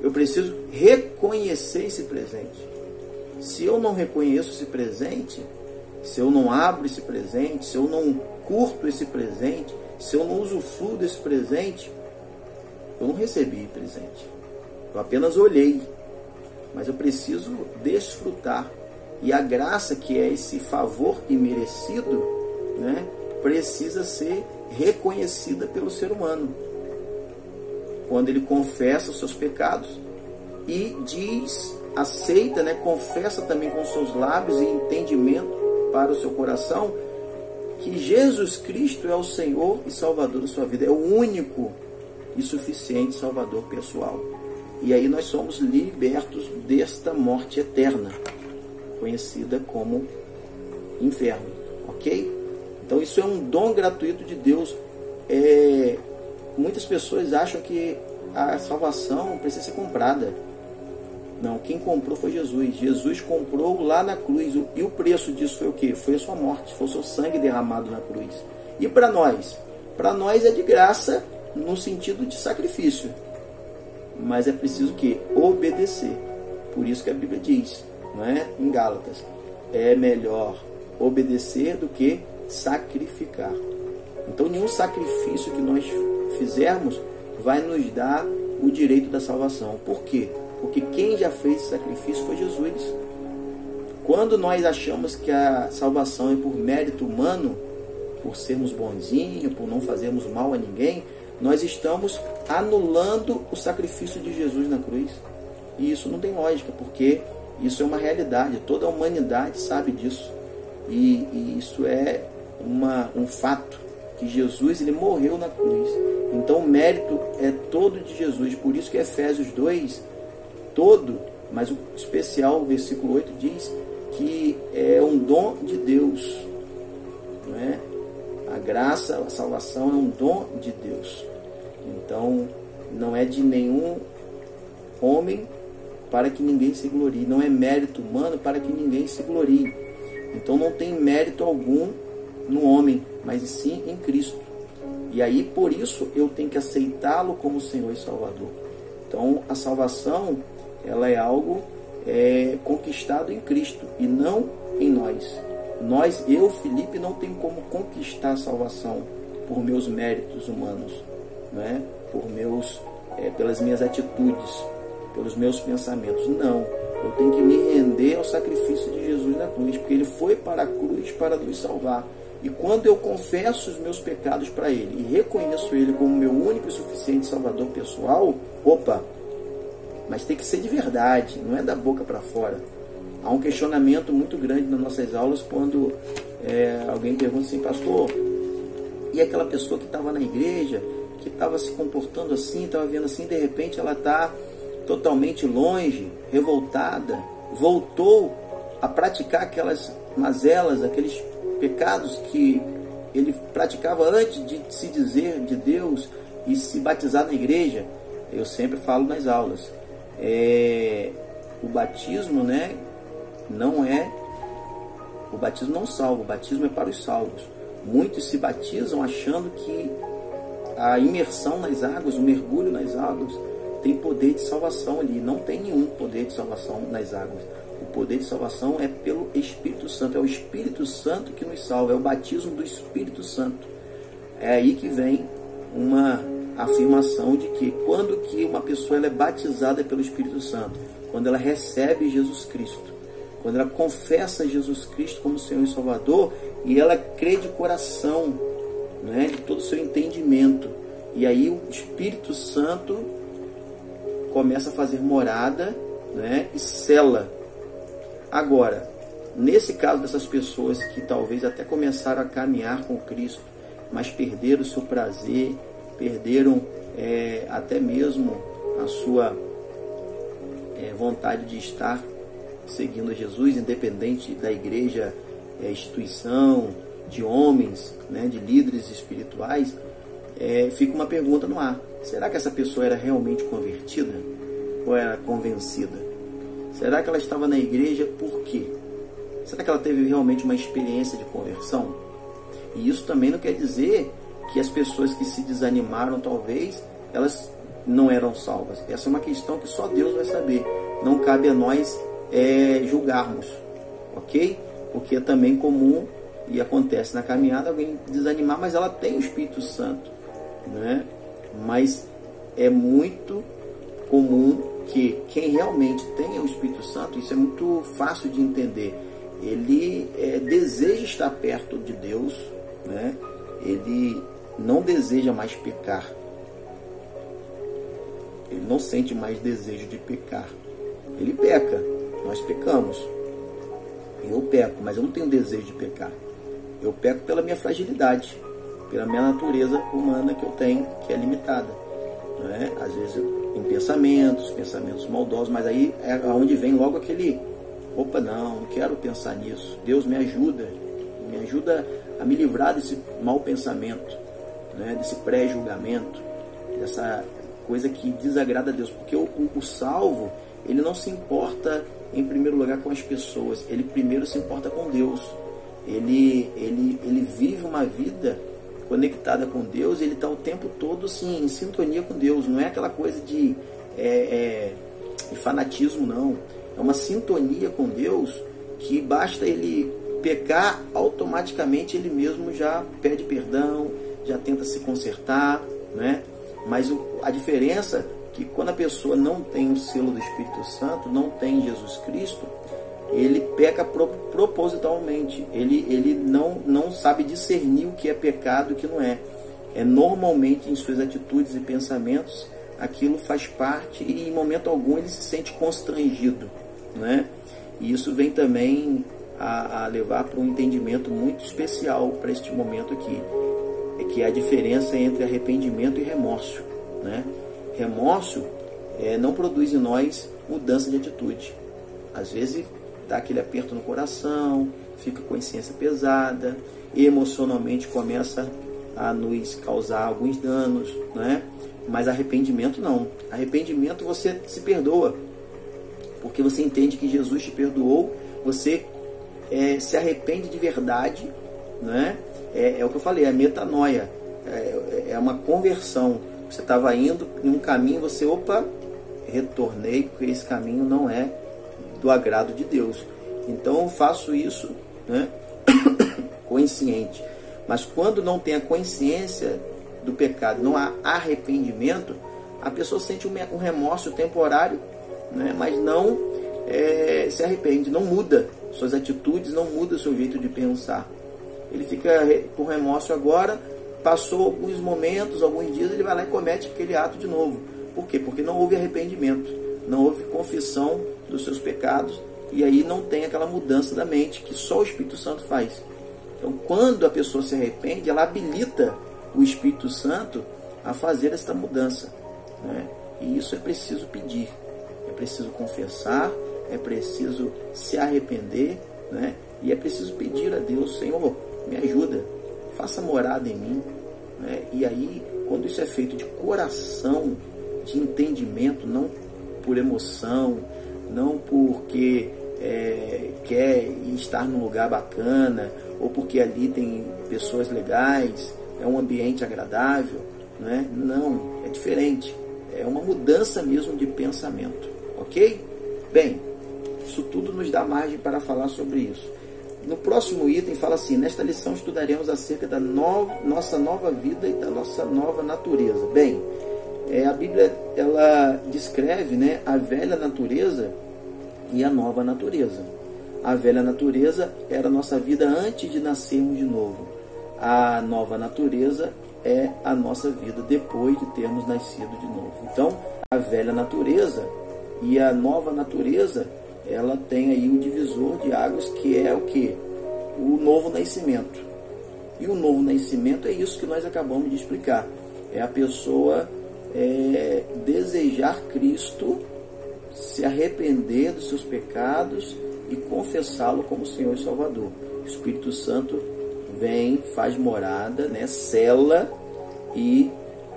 Eu preciso reconhecer esse presente. Se eu não reconheço esse presente, se eu não abro esse presente, se eu não curto esse presente, se eu não usufruo desse presente, eu não recebi presente. Eu apenas olhei, mas eu preciso desfrutar. E a graça, que é esse favor imerecido, né, precisa ser reconhecida pelo ser humano. Quando ele confessa os seus pecados e diz, aceita, né, confessa também com os seus lábios e entendimento para o seu coração que Jesus Cristo é o Senhor e Salvador da sua vida. É o único e suficiente Salvador pessoal. E aí nós somos libertos desta morte eterna, conhecida como inferno, ok? Então isso é um dom gratuito de Deus. Muitas pessoas acham que a salvação precisa ser comprada. Não, quem comprou foi Jesus. Jesus comprou lá na cruz. E o preço disso foi o quê? Foi a sua morte, foi o seu sangue derramado na cruz. E para nós? Para nós é de graça no sentido de sacrifício. Mas é preciso o quê? Obedecer. Por isso que a Bíblia diz, não é? Em Gálatas, é melhor obedecer do que sacrificar. Então nenhum sacrifício que nós fizermos vai nos dar o direito da salvação. Por quê? Porque quem já fez esse sacrifício foi Jesus. Quando nós achamos que a salvação é por mérito humano, por sermos bonzinhos, por não fazermos mal a ninguém, nós estamos anulando o sacrifício de Jesus na cruz. E isso não tem lógica, porque isso é uma realidade. Toda a humanidade sabe disso. E isso é um fato, que Jesus ele morreu na cruz. Então o mérito é todo de Jesus. Por isso que Efésios 2, todo, mas o especial, o versículo 8 diz que é um dom de Deus, não é? A graça, a salvação é um dom de Deus. Então não é de nenhum homem para que ninguém se glorie, não é mérito humano para que ninguém se glorie. Então não tem mérito algum no homem, mas sim em Cristo. E aí por isso eu tenho que aceitá-lo como Senhor e Salvador. Então a salvação ela é algo conquistado em Cristo e não em nós. Eu, Felipe, não tenho como conquistar a salvação por meus méritos humanos, né? Pelas minhas atitudes, pelos meus pensamentos. Não, eu tenho que me render ao sacrifício de Jesus na cruz, porque ele foi para a cruz para nos salvar. E quando eu confesso os meus pecados para ele e reconheço ele como meu único e suficiente Salvador pessoal, mas tem que ser de verdade, não é da boca para fora. Há um questionamento muito grande nas nossas aulas quando alguém pergunta assim, pastor, e aquela pessoa que estava na igreja, que estava se comportando assim, estava vendo assim, de repente ela está totalmente longe, revoltada, voltou a praticar aquelas mazelas, aqueles pecados que ele praticava antes de se dizer de Deus e se batizar na igreja. Eu sempre falo nas aulas, o batismo, né, o batismo não salva, o batismo é para os salvos. Muitos se batizam achando que a imersão nas águas, o mergulho nas águas, tem poder de salvação ali. Não tem nenhum poder de salvação nas águas. O poder de salvação é pelo Espírito Santo. É o Espírito Santo que nos salva. É o batismo do Espírito Santo. É aí que vem uma afirmação de que quando que uma pessoa ela é batizada pelo Espírito Santo? Quando ela recebe Jesus Cristo. Quando ela confessa Jesus Cristo como Senhor e Salvador e ela crê de coração, né, de todo o seu entendimento. E aí o Espírito Santo começa a fazer morada, né, e sela. Agora, nesse caso dessas pessoas que talvez até começaram a caminhar com Cristo, mas perderam o seu prazer, perderam até mesmo a sua vontade de estar seguindo a Jesus, independente da igreja, instituição, de homens, né, de líderes espirituais, fica uma pergunta no ar. Será que essa pessoa era realmente convertida? Ou era convencida? Será que ela estava na igreja por quê? Será que ela teve realmente uma experiência de conversão? E isso também não quer dizer que as pessoas que se desanimaram, talvez, elas não eram salvas. Essa é uma questão que só Deus vai saber. Não cabe a nós julgarmos, ok? Porque é também comum, e acontece na caminhada, alguém desanimar, mas ela tem o Espírito Santo, né? Mas é muito comum que quem realmente tenha o Espírito Santo, isso é muito fácil de entender, ele deseja estar perto de Deus, né? Ele não deseja mais pecar, ele não sente mais desejo de pecar. Ele peca, nós pecamos, eu peco, mas eu não tenho desejo de pecar. Eu peco pela minha fragilidade, pela minha natureza humana que eu tenho, que é limitada, né? Às vezes em pensamentos maldosos, mas aí é onde vem logo aquele, opa, não quero pensar nisso, Deus me ajuda a me livrar desse mau pensamento, né? Desse pré-julgamento, dessa coisa que desagrada a Deus, porque o salvo, ele não se importa em primeiro lugar com as pessoas, ele primeiro se importa com Deus. Ele vive uma vida conectada com Deus, ele está o tempo todo assim, em sintonia com Deus. Não é aquela coisa de fanatismo, não. É uma sintonia com Deus que basta ele pecar, automaticamente ele mesmo já pede perdão, já tenta se consertar, né? Mas a diferença é que quando a pessoa não tem o selo do Espírito Santo, não tem Jesus Cristo, ele peca propositalmente, ele não sabe discernir o que é pecado e o que não é. Normalmente em suas atitudes e pensamentos, aquilo faz parte e em momento algum ele se sente constrangido, né? E isso vem também a levar para um entendimento muito especial para este momento aqui, que é a diferença entre arrependimento e remorso, né? Remorso não produz em nós mudança de atitude. Às vezes dá aquele aperto no coração, fica com a consciência pesada, e emocionalmente começa a nos causar alguns danos, né? Mas arrependimento não. Arrependimento você se perdoa, porque você entende que Jesus te perdoou, você se arrepende de verdade, né? É o que eu falei, é metanoia, é uma conversão. Você estava indo em um caminho, você, retornei, porque esse caminho não é do agrado de Deus. Então eu faço isso, né, consciente. Mas quando não tem a consciência do pecado, não há arrependimento, a pessoa sente um remorso temporário, né, mas não se arrepende, não muda suas atitudes, não muda o seu jeito de pensar. Ele fica com remorso agora, passou alguns momentos, alguns dias, ele vai lá e comete aquele ato de novo. Por quê? Porque não houve arrependimento, não houve confissão dos seus pecados, e aí não tem aquela mudança da mente que só o Espírito Santo faz. Então, quando a pessoa se arrepende, ela habilita o Espírito Santo a fazer esta mudança, né? E isso é preciso pedir, é preciso confessar, é preciso se arrepender, né? E é preciso pedir a Deus: Senhor, me ajuda, faça morada em mim, né? E aí, quando isso é feito de coração, de entendimento, não por emoção, não porque quer estar num lugar bacana, ou porque ali tem pessoas legais, é um ambiente agradável, né? Não, é diferente. É uma mudança mesmo de pensamento, ok? Bem, isso tudo nos dá margem para falar sobre isso. No próximo item fala assim: nesta lição estudaremos acerca da nossa nova vida e da nossa nova natureza. Bem, a Bíblia ela descreve, né, a velha natureza e a nova natureza. A velha natureza era a nossa vida antes de nascermos de novo. A nova natureza é a nossa vida depois de termos nascido de novo. Então, a velha natureza e a nova natureza, ela tem aí o divisor de águas, que é o quê? O novo nascimento. E o novo nascimento é isso que nós acabamos de explicar. É a pessoa desejar Cristo, se arrepender dos seus pecados e confessá-lo como Senhor e Salvador. O Espírito Santo vem, faz morada, né, sela, e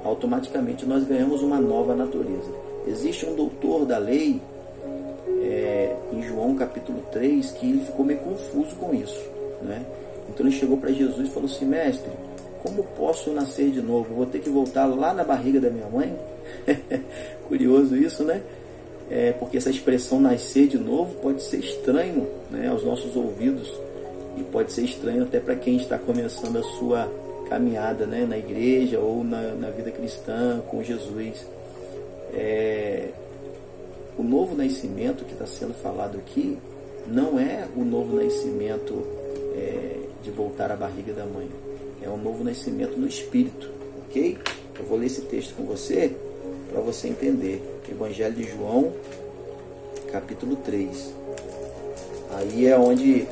automaticamente nós ganhamos uma nova natureza. Existe um doutor da lei, em João capítulo 3, que ele ficou meio confuso com isso, né? Então ele chegou para Jesus e falou assim: mestre, como posso nascer de novo? Vou ter que voltar lá na barriga da minha mãe? Curioso isso, né? Porque essa expressão nascer de novo pode ser estranho, né, aos nossos ouvidos, e pode ser estranho até para quem está começando a sua caminhada, né, na igreja ou na vida cristã com Jesus. O novo nascimento que está sendo falado aqui não é o novo nascimento de voltar à barriga da mãe. É um novo nascimento no Espírito, ok? Eu vou ler esse texto com você para você entender. Evangelho de João, capítulo 3. Aí é onde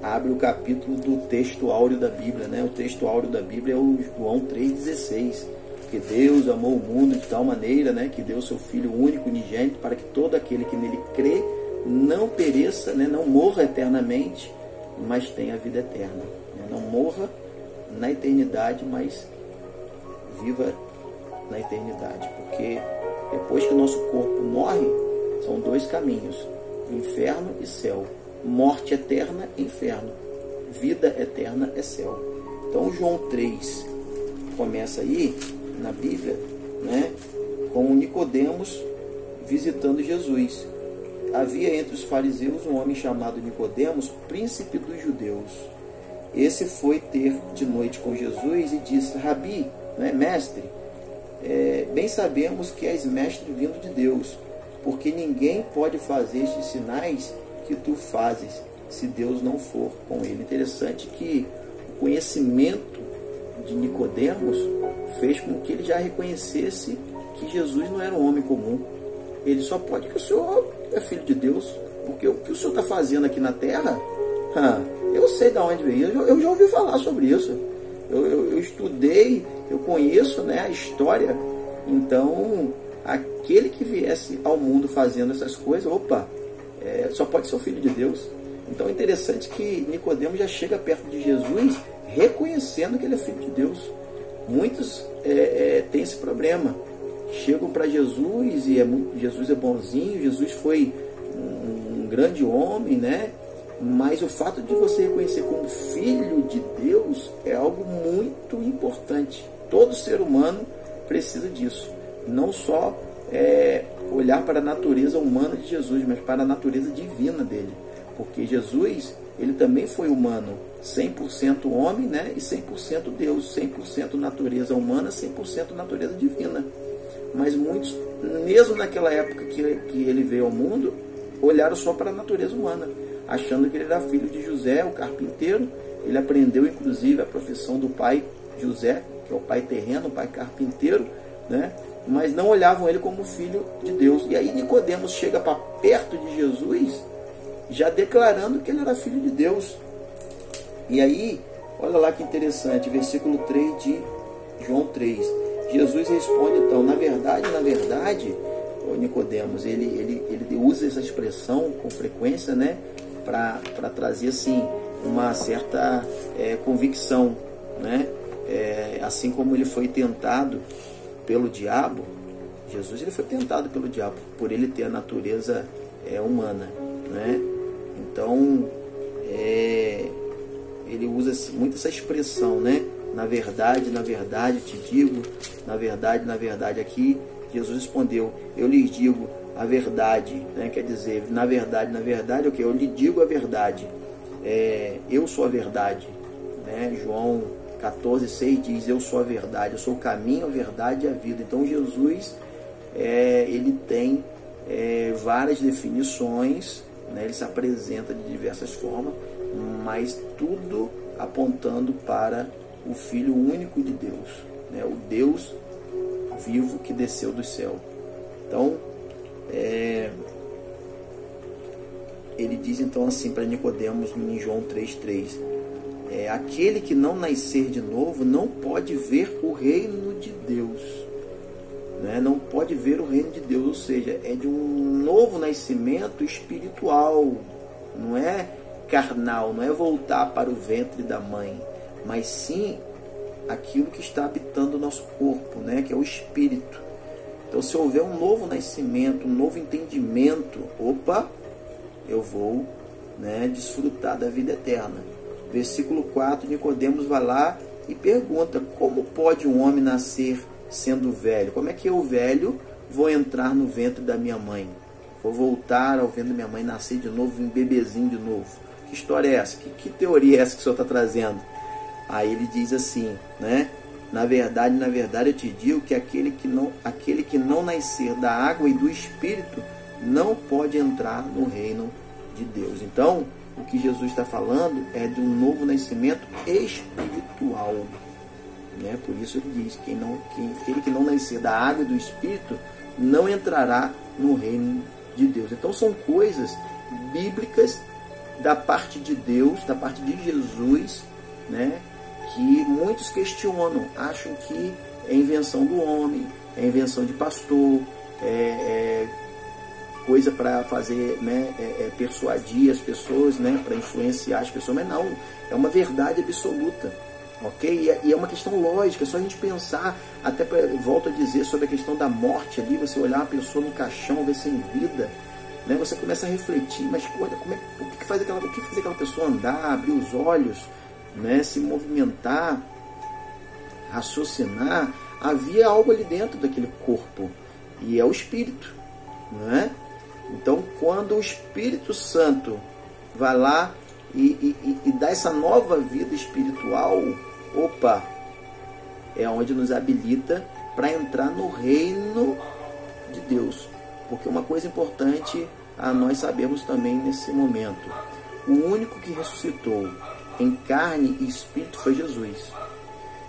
abre o capítulo do texto áureo da Bíblia, né? O texto áureo da Bíblia é o João 3,16. Que Deus amou o mundo de tal maneira, né, que deu seu Filho único, unigênito, para que todo aquele que nele crê não pereça, né, não morra eternamente, mas tenha a vida eterna. Né? Não morra na eternidade, mas viva na eternidade. Porque depois que o nosso corpo morre, são dois caminhos: inferno e céu. Morte eterna, inferno. Vida eterna é céu. Então João 3 começa aí na Bíblia, né, com Nicodemos visitando Jesus. Havia entre os fariseus um homem chamado Nicodemos, príncipe dos judeus. Esse foi ter de noite com Jesus e disse: Rabi, né, mestre, bem sabemos que és mestre vindo de Deus, porque ninguém pode fazer estes sinais que tu fazes se Deus não for com ele. Interessante que o conhecimento de Nicodemos fez com que ele já reconhecesse que Jesus não era um homem comum. Ele só pode que o Senhor é filho de Deus, porque o que o Senhor está fazendo aqui na terra, eu sei de onde veio, eu já ouvi falar sobre isso, eu estudei, eu conheço, né, a história. Então aquele que viesse ao mundo fazendo essas coisas, só pode ser o filho de Deus. Então é interessante que Nicodemos já chega perto de Jesus reconhecendo que ele é filho de Deus. Muitos têm esse problema, chegam para Jesus e Jesus é bonzinho, Jesus foi um grande homem, né? Mas o fato de você reconhecer como filho de Deus é algo muito importante. Todo ser humano precisa disso. Não só olhar para a natureza humana de Jesus, mas para a natureza divina dele. Porque Jesus, ele também foi humano, 100% homem, né? E 100% Deus, 100% natureza humana, 100% natureza divina. Mas muitos, mesmo naquela época que ele veio ao mundo, olharam só para a natureza humana, achando que ele era filho de José, o carpinteiro. Ele aprendeu inclusive a profissão do pai José, que é o pai terreno, o pai carpinteiro, né? Mas não olhavam ele como filho de Deus. E aí Nicodemos chega para perto de Jesus, já declarando que ele era filho de Deus. E aí Olha lá que interessante, versículo 3 de João 3. Jesus responde então, na verdade, o Nicodemos, ele usa essa expressão com frequência, né, para trazer assim uma certa convicção, né? Assim como ele foi tentado pelo diabo, Jesus ele foi tentado pelo diabo por ele ter a natureza humana, né? Então ele usa muito essa expressão, né? Na verdade te digo, na verdade aqui Jesus respondeu, eu lhes digo a verdade, né? Quer dizer, na verdade, o que? Eu lhe digo a verdade, eu sou a verdade, né? João 14,6 diz, eu sou a verdade, eu sou o caminho, a verdade e a vida. Então Jesus, ele tem várias definições, né? Ele se apresenta de diversas formas, mas tudo apontando para o Filho único de Deus, né? O Deus vivo que desceu do céu. Então, ele diz então assim para Nicodemos em João 3,3, aquele que não nascer de novo não pode ver o reino de Deus, né? Não pode ver o reino de Deus, ou seja, é de um novo nascimento espiritual, não é carnal, não é voltar para o ventre da mãe, mas sim aquilo que está habitando o nosso corpo, né? Que é o espírito. Então, se houver um novo nascimento, um novo entendimento, eu vou, né, desfrutar da vida eterna. Versículo 4, Nicodemos vai lá e pergunta, como pode um homem nascer sendo velho? Como é que eu, velho, vou entrar no ventre da minha mãe? Vou voltar ao ventre da minha mãe, nascer de novo, um bebezinho de novo. Que história é essa? Que teoria é essa que o senhor está trazendo? Aí ele diz assim, né? Na verdade eu te digo que aquele que não nascer da água e do Espírito não pode entrar no reino de Deus. Então, o que Jesus está falando é de um novo nascimento espiritual, né? Por isso ele diz, aquele que não nascer da água e do Espírito não entrará no reino de Deus. Então são coisas bíblicas da parte de Deus, da parte de Jesus, né? Que muitos questionam, acham que é invenção do homem, é invenção de pastor, coisa para fazer, né, persuadir as pessoas, né, para influenciar as pessoas, mas não, é uma verdade absoluta, ok? E é uma questão lógica, é só a gente pensar, até volto a dizer sobre a questão da morte ali, você olhar uma pessoa no caixão, ver sem vida, né, você começa a refletir, mas olha, o que faz aquela pessoa andar, abrir os olhos, né, se movimentar, raciocinar? Havia algo ali dentro daquele corpo, e é o Espírito, não é? Então, quando o Espírito Santo vai lá e dá essa nova vida espiritual, é onde nos habilita para entrar no reino de Deus. Porque uma coisa importante a nós sabermos também nesse momento, o único que ressuscitou em carne e espírito foi Jesus.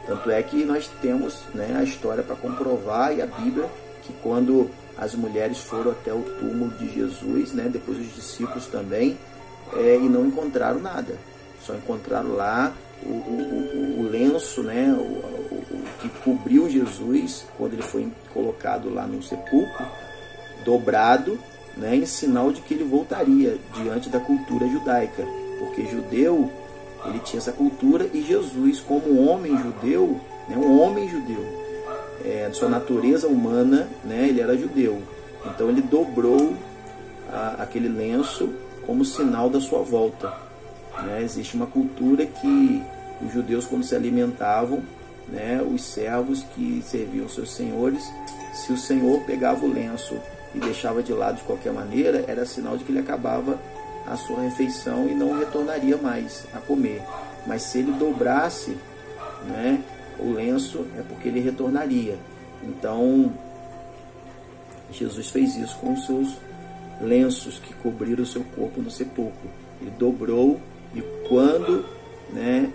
Tanto é que nós temos, né, a história para comprovar, e a Bíblia, que quando as mulheres foram até o túmulo de Jesus, né, depois os discípulos também, e não encontraram nada. Só encontraram lá o lenço, né, o que cobriu Jesus quando ele foi colocado lá no sepulcro, dobrado, né, em sinal de que ele voltaria diante da cultura judaica. Porque judeu, ele tinha essa cultura, e Jesus, como homem judeu, né, sua natureza humana, né, ele era judeu. Então ele dobrou aquele lenço como sinal da sua volta, né? Existe uma cultura que os judeus, quando se alimentavam, né, os servos que serviam seus senhores, se o senhor pegava o lenço e deixava de lado de qualquer maneira, era sinal de que ele acabava a sua refeição e não retornaria mais a comer. Mas se ele dobrasse, né, o lenço, é porque ele retornaria. Então Jesus fez isso com os seus lenços que cobriram o seu corpo no sepulcro. Ele dobrou, e quando, né,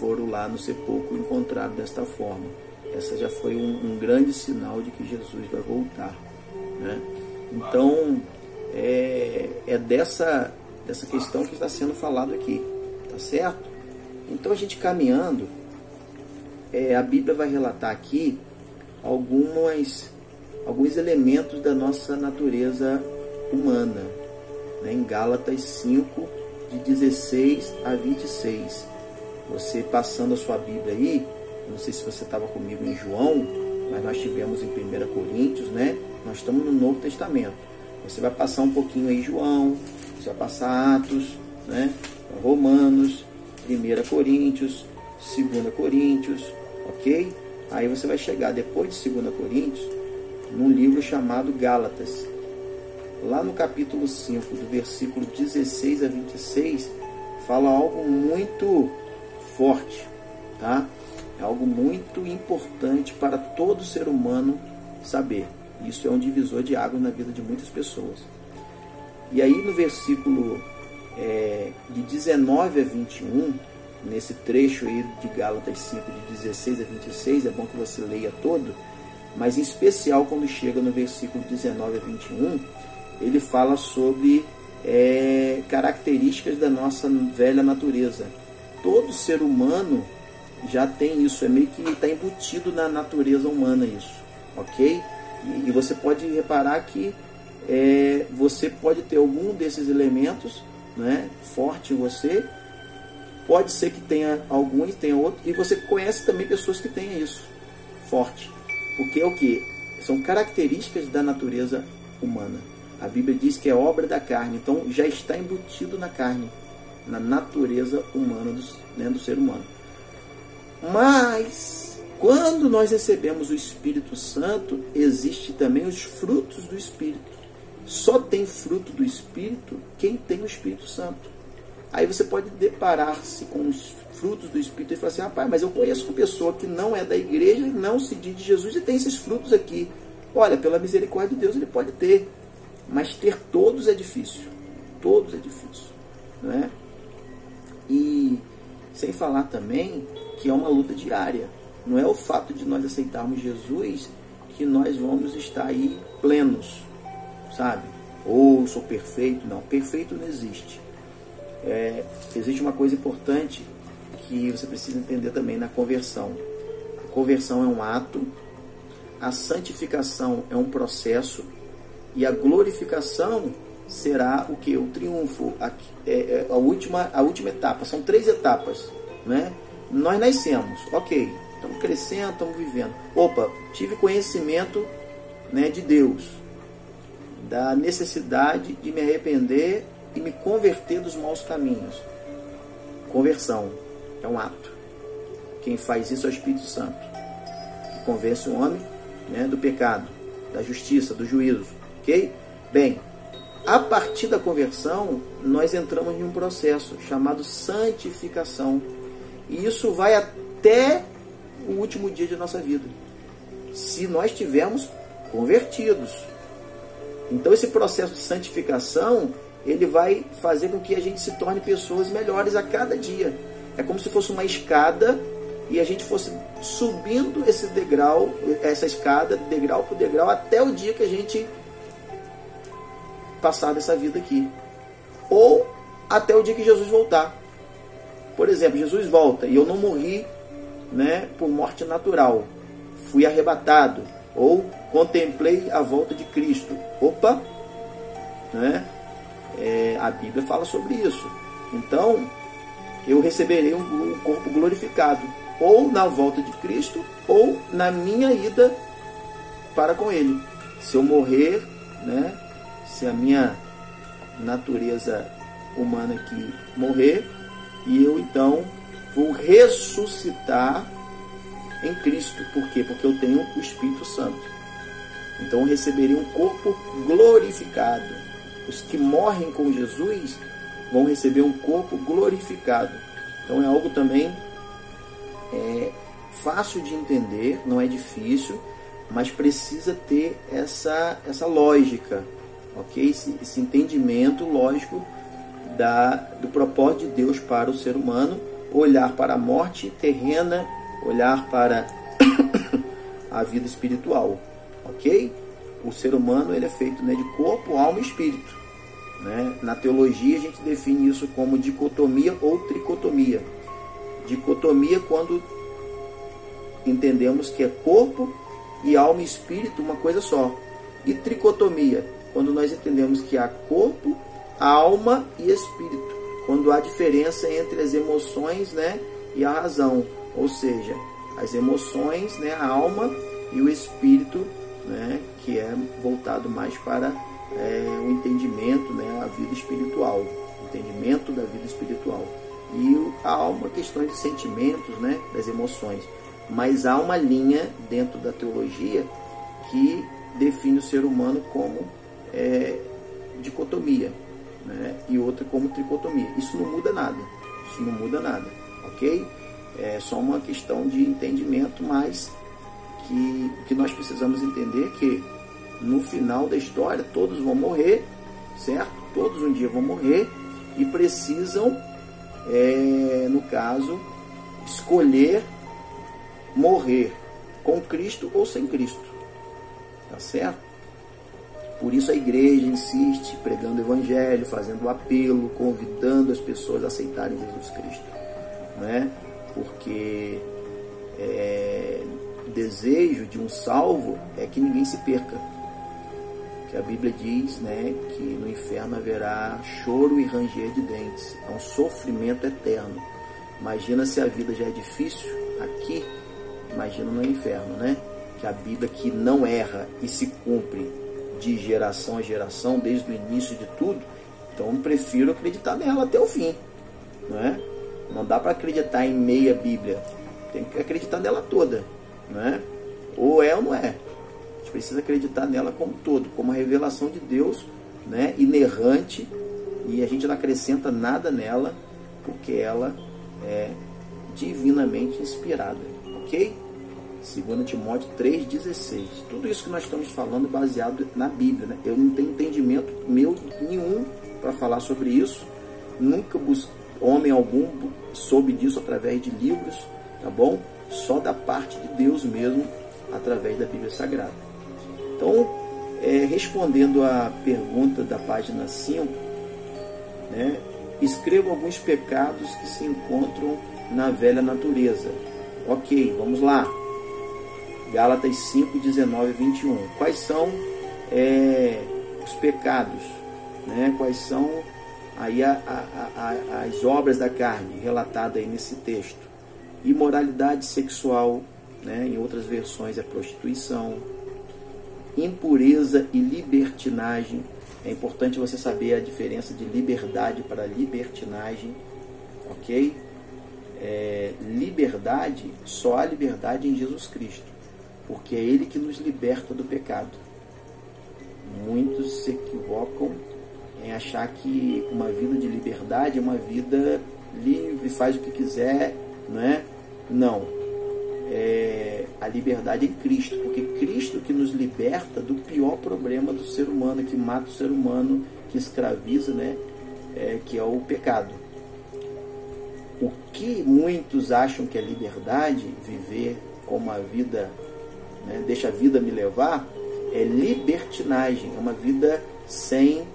foram lá no sepulcro, encontraram desta forma. Essa já foi um grande sinal de que Jesus vai voltar, né? Então dessa questão que está sendo falado aqui, tá certo? Então a gente caminhando, a Bíblia vai relatar aqui alguns elementos da nossa natureza humana, né? Em Gálatas 5, de 16 a 26. Você passando a sua Bíblia aí, não sei se você estava comigo em João, mas nós tivemos em 1 Coríntios, né? Nós estamos no Novo Testamento. Você vai passar um pouquinho aí João, você vai passar Atos, né? Romanos, 1 Coríntios, 2 Coríntios, ok? Aí você vai chegar depois de 2 Coríntios, num livro chamado Gálatas. Lá no capítulo 5, do versículo 16 a 26, fala algo muito forte, tá? É algo muito importante para todo ser humano saber. Isso é um divisor de águas na vida de muitas pessoas. E aí no versículo de 19 a 21, nesse trecho aí de Gálatas 5, de 16 a 26, é bom que você leia todo, mas em especial quando chega no versículo 19 a 21, ele fala sobre características da nossa velha natureza. Todo ser humano já tem isso, é meio que está embutido na natureza humana isso, ok? E você pode reparar que você pode ter algum desses elementos, né, forte em você, pode ser que tenha alguns, tenha outro, e você conhece também pessoas que tenham isso, forte. Porque é o que? São características da natureza humana. A Bíblia diz que é obra da carne, então já está embutido na carne, na natureza humana do ser humano. Mas, quando nós recebemos o Espírito Santo, existe também os frutos do Espírito. Só tem fruto do Espírito quem tem o Espírito Santo. Aí você pode deparar-se com os frutos do Espírito e falar assim: rapaz, mas eu conheço uma pessoa que não é da igreja, não se diz de Jesus e tem esses frutos aqui. Olha, pela misericórdia de Deus ele pode ter, mas ter todos é difícil. Todos é difícil, não é? E sem falar também que é uma luta diária. Não é o fato de nós aceitarmos Jesus que nós vamos estar aí plenos, sabe? Ou sou perfeito. Não, perfeito não existe. Existe uma coisa importante que você precisa entender também na conversão. A conversão é um ato, a santificação é um processo e a glorificação será o que? O triunfo, a última etapa. São 3 etapas, né? Nós nascemos, ok, estamos crescendo, estamos vivendo. Opa, tive conhecimento, né, de Deus, da necessidade de me arrepender e me converter dos maus caminhos. Conversão é um ato. Quem faz isso é o Espírito Santo, que convence o homem, né, do pecado, da justiça, do juízo, ok? Bem, a partir da conversão, nós entramos em um processo chamado santificação. E isso vai até o último dia de nossa vida, se nós tivermos convertidos. Então esse processo de santificação, ele vai fazer com que a gente se torne pessoas melhores a cada dia. É como se fosse uma escada e a gente fosse subindo esse degrau, essa escada, degrau por degrau, até o dia que a gente passar dessa vida aqui. Ou até o dia que Jesus voltar. Por exemplo, Jesus volta e eu não morri, né, por morte natural. Fui arrebatado. Ou contemplei a volta de Cristo. Opa! Né? A Bíblia fala sobre isso. Então, eu receberei um corpo glorificado. Ou na volta de Cristo, ou na minha ida para com Ele. Se eu morrer, né, se a minha natureza humana aqui morrer, e eu então vou ressuscitar em Cristo. Por quê? Porque eu tenho o Espírito Santo. Então eu receberei um corpo glorificado. Os que morrem com Jesus vão receber um corpo glorificado. Então é algo também fácil de entender, não é difícil, mas precisa ter essa lógica, ok? Esse entendimento lógico do propósito de Deus para o ser humano, olhar para a morte terrena, olhar para a vida espiritual, ok? O ser humano, ele é feito, né, de corpo, alma e espírito, né? Na teologia a gente define isso como dicotomia ou tricotomia. Dicotomia quando entendemos que é corpo e alma e espírito uma coisa só. E tricotomia, quando nós entendemos que há corpo, alma e espírito, quando há diferença entre as emoções, né, e a razão, ou seja, as emoções, né, a alma, e o espírito, né, que é voltado mais para o entendimento, né, a vida espiritual, o entendimento da vida espiritual. E a alma, questões de sentimentos, né, das emoções. Mas há uma linha dentro da teologia que define o ser humano como dicotomia, né, e outra como tricotomia. Isso não muda nada, ok? É só uma questão de entendimento, mas que nós precisamos entender que no final da história todos vão morrer, certo? Todos um dia vão morrer e precisam, no caso, escolher morrer com Cristo ou sem Cristo, tá certo? Por isso a igreja insiste pregando o evangelho, fazendo o apelo, convidando as pessoas a aceitarem Jesus Cristo, né? Porque o desejo de um salvo é que ninguém se perca, que a Bíblia diz, né, que no inferno haverá choro e ranger de dentes, é um sofrimento eterno. Imagina se a vida já é difícil aqui, imagina no inferno, né? Que a Bíblia, que não erra e se cumpre de geração a geração, desde o início de tudo, então eu prefiro acreditar nela até o fim, não é? Não dá para acreditar em meia Bíblia, tem que acreditar nela toda, não é? Ou é ou não é. A gente precisa acreditar nela como todo, como a revelação de Deus, né, inerrante, e a gente não acrescenta nada nela, porque ela é divinamente inspirada, ok? 2 Timóteo 3,16. Tudo isso que nós estamos falando é baseado na Bíblia, né? Eu não tenho entendimento meu nenhum para falar sobre isso, nunca homem algum soube disso através de livros, tá bom? Só da parte de Deus mesmo, através da Bíblia Sagrada. Então, respondendo à pergunta da página 5, né, escreva alguns pecados que se encontram na velha natureza. Ok, vamos lá. Gálatas 5, 19 e 21. Quais são os pecados? Né? Quais são aí as obras da carne relatadas aí nesse texto? Imoralidade sexual, né? Em outras versões é prostituição. Impureza e libertinagem. É importante você saber a diferença de liberdade para libertinagem, ok? Liberdade, só há liberdade em Jesus Cristo, porque é Ele que nos liberta do pecado. Muitos se equivocam em achar que uma vida de liberdade é uma vida livre, faz o que quiser, não é? Não. A liberdade é Cristo, porque Cristo que nos liberta do pior problema do ser humano, que mata o ser humano, que escraviza, né? Que é o pecado. O que muitos acham que é liberdade, viver como a vida, né, deixa a vida me levar, é libertinagem, é uma vida sem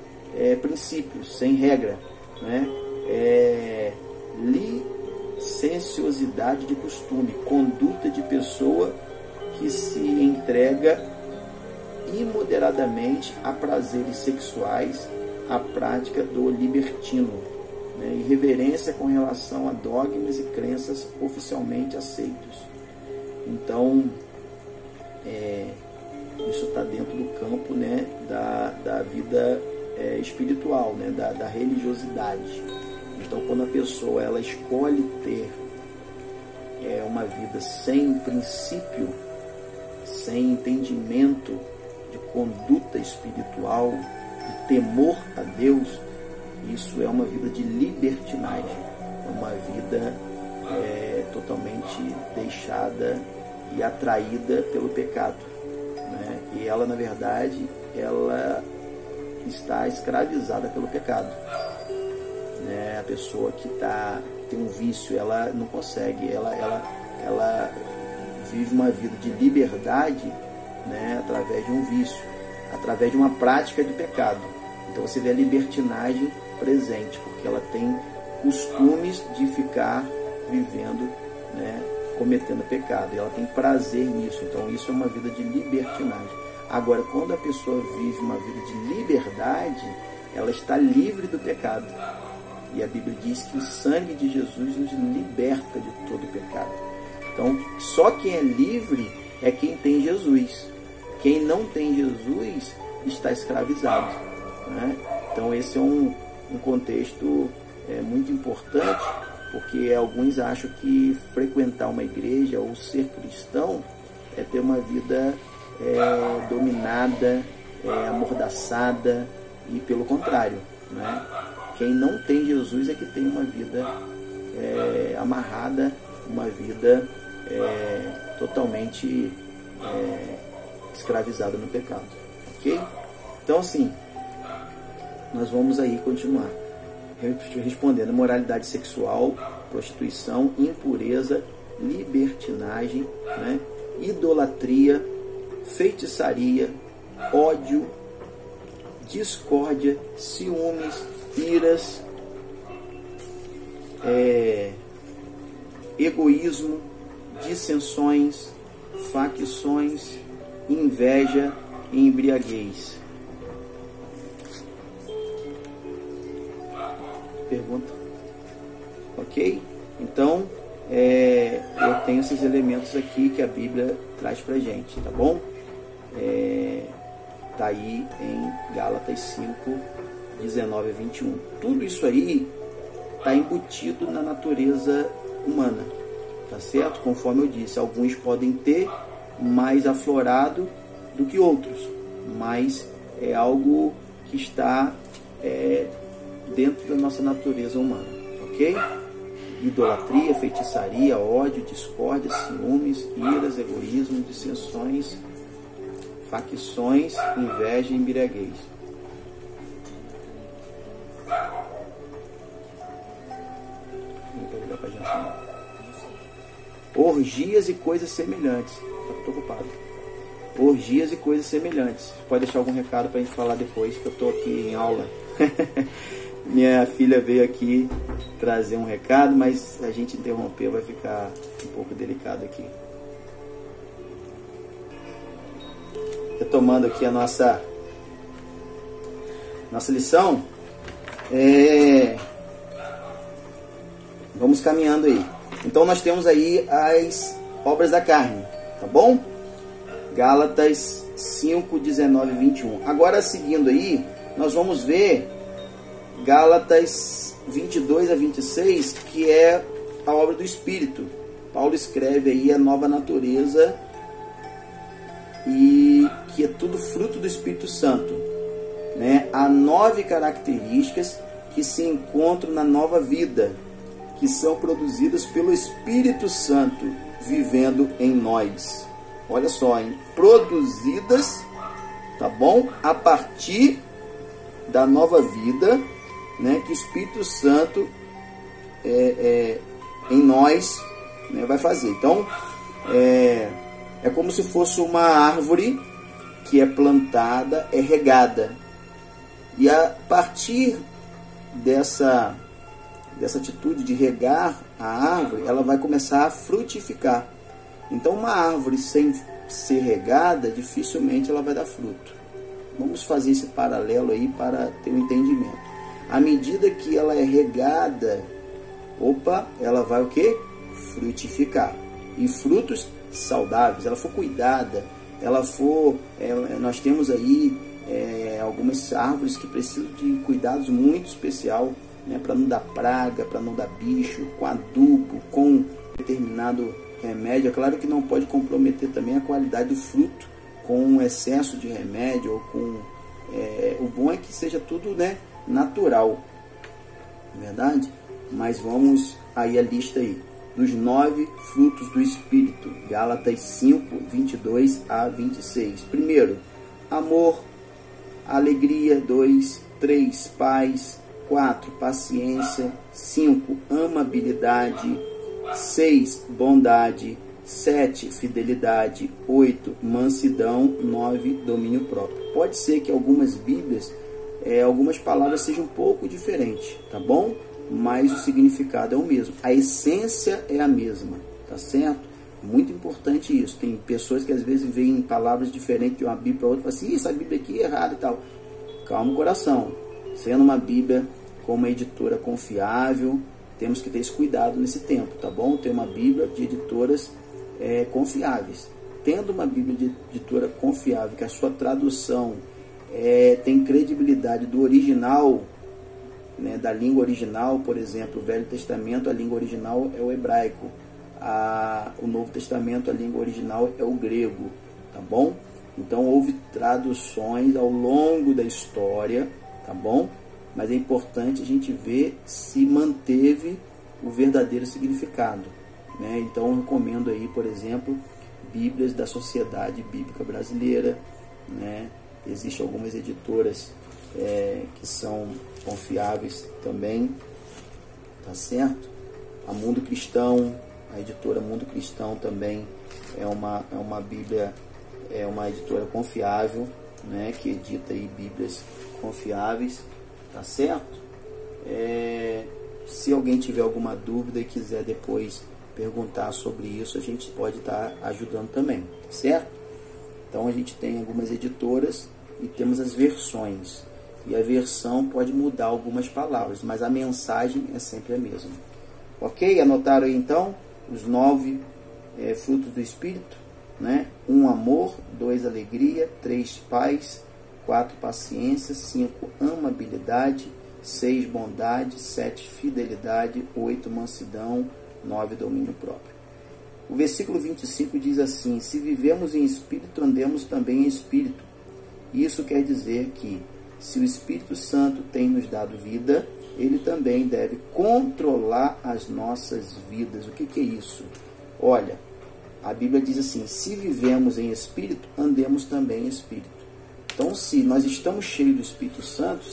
princípios, sem regra, né? Licenciosidade de costume, conduta de pessoa que se entrega imoderadamente a prazeres sexuais, a prática do libertino, né? Irreverência com relação a dogmas e crenças oficialmente aceitos. Então, isso está dentro do campo, né, da vida espiritual, né, da religiosidade. Então, quando a pessoa ela escolhe ter uma vida sem princípio, sem entendimento de conduta espiritual, de temor a Deus, isso é uma vida de libertinagem, é uma vida totalmente deixada e atraída pelo pecado, né? E ela, na verdade, ela está escravizada pelo pecado, né? A pessoa que tem um vício, ela não consegue, ela vive uma vida de liberdade, né, através de um vício, através de uma prática de pecado. Então você vê a libertinagem presente, porque ela tem costumes de ficar vivendo, né, cometendo pecado. E ela tem prazer nisso. Então isso é uma vida de libertinagem. Agora, quando a pessoa vive uma vida de liberdade, ela está livre do pecado. E a Bíblia diz que o sangue de Jesus nos liberta de todo pecado. Então, só quem é livre é quem tem Jesus. Quem não tem Jesus está escravizado, né? Então, esse é um contexto muito importante, porque alguns acham que frequentar uma igreja ou ser cristão é ter uma vida dominada, amordaçada, e pelo contrário, né? Quem não tem Jesus é que tem uma vida amarrada, uma vida totalmente escravizada no pecado, ok? Então, assim, nós vamos aí continuar respondendo: moralidade sexual, prostituição, impureza, libertinagem, né? Idolatria, feitiçaria, ódio, discórdia, ciúmes, iras, egoísmo, dissensões, facções, inveja e embriaguez. Pergunta? Ok? Então, eu tenho esses elementos aqui que a Bíblia traz pra gente, tá bom? Tá aí em Gálatas 5, 19 a 21. Tudo isso aí está embutido na natureza humana, tá certo? Conforme eu disse, alguns podem ter mais aflorado do que outros, mas é algo que está dentro da nossa natureza humana, ok? Idolatria, feitiçaria, ódio, discórdia, ciúmes, iras, egoísmo, dissensões, facções, inveja e embriaguez. Orgias e coisas semelhantes. Estou ocupado. Orgias e coisas semelhantes. Pode deixar algum recado para a gente falar depois, que eu estou aqui em aula. Minha filha veio aqui trazer um recado, mas a gente interrompeu, vai ficar um pouco delicado aqui. Retomando aqui a nossa lição, vamos caminhando aí. Então nós temos aí as obras da carne, tá bom? Gálatas 5, 19 e 21. Agora, seguindo aí, nós vamos ver Gálatas 22 a 26, que é a obra do Espírito. Paulo escreve aí a nova natureza, e que é tudo fruto do Espírito Santo, né? Há 9 características que se encontram na nova vida, que são produzidas pelo Espírito Santo vivendo em nós. Olha só, hein? Produzidas, tá bom? A partir da nova vida, né? Que o Espírito Santo em nós, né, vai fazer. Então, é como se fosse uma árvore que é plantada, é regada. E a partir dessa atitude de regar a árvore, ela vai começar a frutificar. Então, uma árvore sem ser regada, dificilmente ela vai dar fruto. Vamos fazer esse paralelo aí para ter um entendimento. À medida que ela é regada, ela vai o quê? Frutificar. E frutos saudáveis, ela for cuidada, nós temos aí algumas árvores que precisam de cuidados muito especial, né, para não dar praga, para não dar bicho, com adubo, com determinado remédio. É claro que não pode comprometer também a qualidade do fruto com excesso de remédio ou com o bom é que seja tudo, né, natural, verdade? Mas vamos aí a lista aí dos 9 frutos do Espírito, Gálatas 5, 22 a 26. Primeiro, amor, alegria. 2, 3, paz. 4, paciência. 5, amabilidade. 6, bondade. 7, fidelidade. 8, mansidão. 9, domínio próprio. Pode ser que algumas Bíblias, algumas palavras sejam um pouco diferentes, tá bom? mas o significado é o mesmo. A essência é a mesma, tá certo? Muito importante isso. Tem pessoas que às vezes veem palavras diferentes de uma Bíblia para outra e falam assim, essa Bíblia aqui é errada e tal. Calma o coração. Sendo uma Bíblia com uma editora confiável, temos que ter esse cuidado nesse tempo, tá bom? Ter uma Bíblia de editoras confiáveis. Tendo uma Bíblia de editora confiável, que a sua tradução tem credibilidade do original, né, da língua original, por exemplo, o Velho Testamento, a língua original é o hebraico, o Novo Testamento, a língua original é o grego, tá bom? Então houve traduções ao longo da história, tá bom? Mas é importante a gente ver se manteve o verdadeiro significado, né? Então eu recomendo aí, por exemplo, Bíblias da Sociedade Bíblica Brasileira, né? Existem algumas editoras que são confiáveis também, tá certo? A Mundo Cristão, a editora Mundo Cristão também é uma Bíblia, é uma editora confiável, né? Que edita aí Bíblias confiáveis, tá certo? Se alguém tiver alguma dúvida e quiser depois perguntar sobre isso, a gente pode estar ajudando também, certo? Então a gente tem algumas editoras e temos as versões. E a versão pode mudar algumas palavras, mas a mensagem é sempre a mesma. Ok? Anotaram aí então os 9 frutos do Espírito, né? 1, amor. 2, alegria. 3, paz. 4, paciência. 5, amabilidade. 6, bondade. 7, fidelidade. 8, mansidão. 9, domínio próprio. O versículo 25 diz assim: se vivemos em espírito, andemos também em espírito. Isso quer dizer que, se o Espírito Santo tem nos dado vida, ele também deve controlar as nossas vidas. O que é isso? Olha, a Bíblia diz assim: se vivemos em espírito, andemos também em espírito. Então, se nós estamos cheios do Espírito Santo,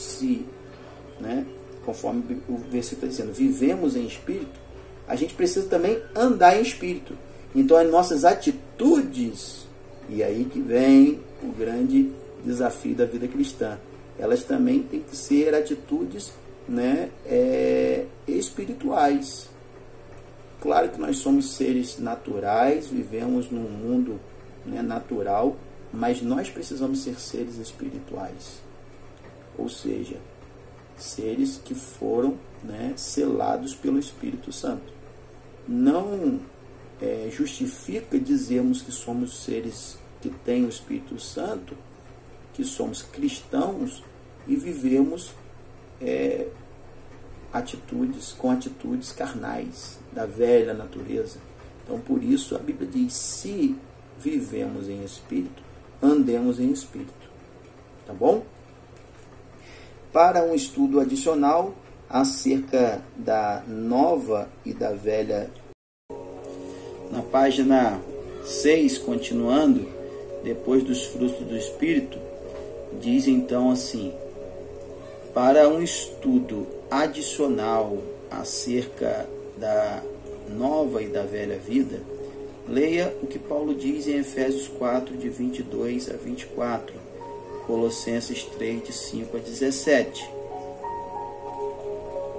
né, conforme o versículo está dizendo, vivemos em espírito, a gente precisa também andar em espírito. Então, as nossas atitudes, e aí que vem o grande desafio da vida cristã, elas também têm que ser atitudes, né, espirituais. Claro que nós somos seres naturais, vivemos num mundo, né, natural, mas nós precisamos ser seres espirituais. Ou seja, seres que foram, né, selados pelo Espírito Santo. Não justifica dizermos que somos seres que têm o Espírito Santo, que somos cristãos e vivemos atitudes carnais, da velha natureza. Então, por isso, a Bíblia diz: se vivemos em espírito, andemos em espírito. Tá bom? Para um estudo adicional acerca da nova e da velha, na página 6, continuando, depois dos frutos do Espírito, diz então assim: para um estudo adicional acerca da nova e da velha vida, leia o que Paulo diz em Efésios 4, de 22 a 24, Colossenses 3, de 5 a 17.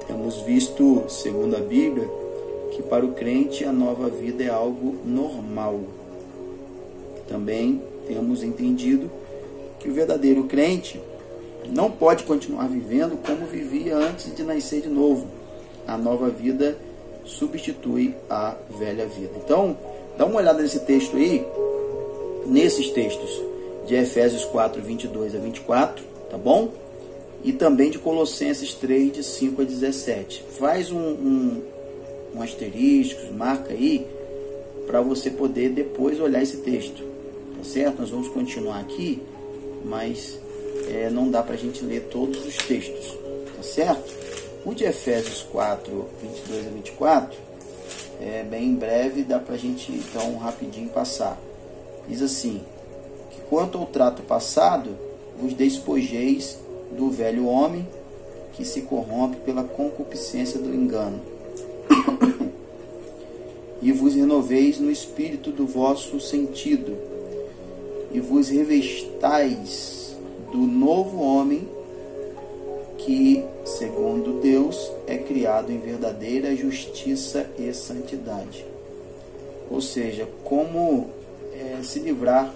Temos visto, segundo a Bíblia, que para o crente a nova vida é algo normal. Também temos entendido que o verdadeiro crente não pode continuar vivendo como vivia antes de nascer de novo. A nova vida substitui a velha vida. Então, dá uma olhada nesse texto aí, nesses textos de Efésios 4, 22 a 24, tá bom? E também de Colossenses 3, de 5 a 17. Faz um asterisco, marca aí, para você poder depois olhar esse texto, tá certo? Nós vamos continuar aqui, mas não dá para a gente ler todos os textos, tá certo? O de Efésios 4, 22 a 24, bem breve, dá para a gente então rapidinho passar. Diz assim: que quanto ao trato passado, vos despojeis do velho homem, que se corrompe pela concupiscência do engano, e vos renoveis no espírito do vosso sentido, e vos revestais do novo homem, que, segundo Deus, é criado em verdadeira justiça e santidade. Ou seja, como se livrar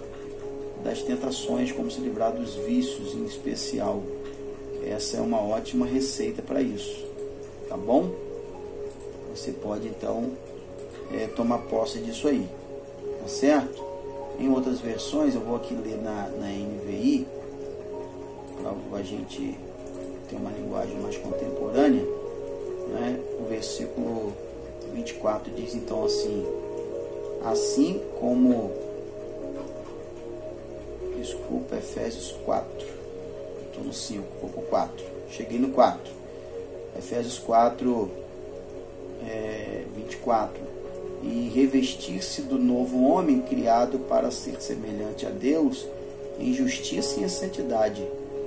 das tentações, como se livrar dos vícios em especial. Essa é uma ótima receita para isso, tá bom? Você pode então tomar posse disso aí, tá certo? Em outras versões, eu vou aqui ler na NVI, para a gente ter uma linguagem mais contemporânea, né? O versículo 24 diz então assim como, desculpa, Efésios 4, estou no 5, vou para o 4, cheguei no 4, Efésios 4, 24, e revestir-se do novo homem criado para ser semelhante a Deus em justiça e em santidade,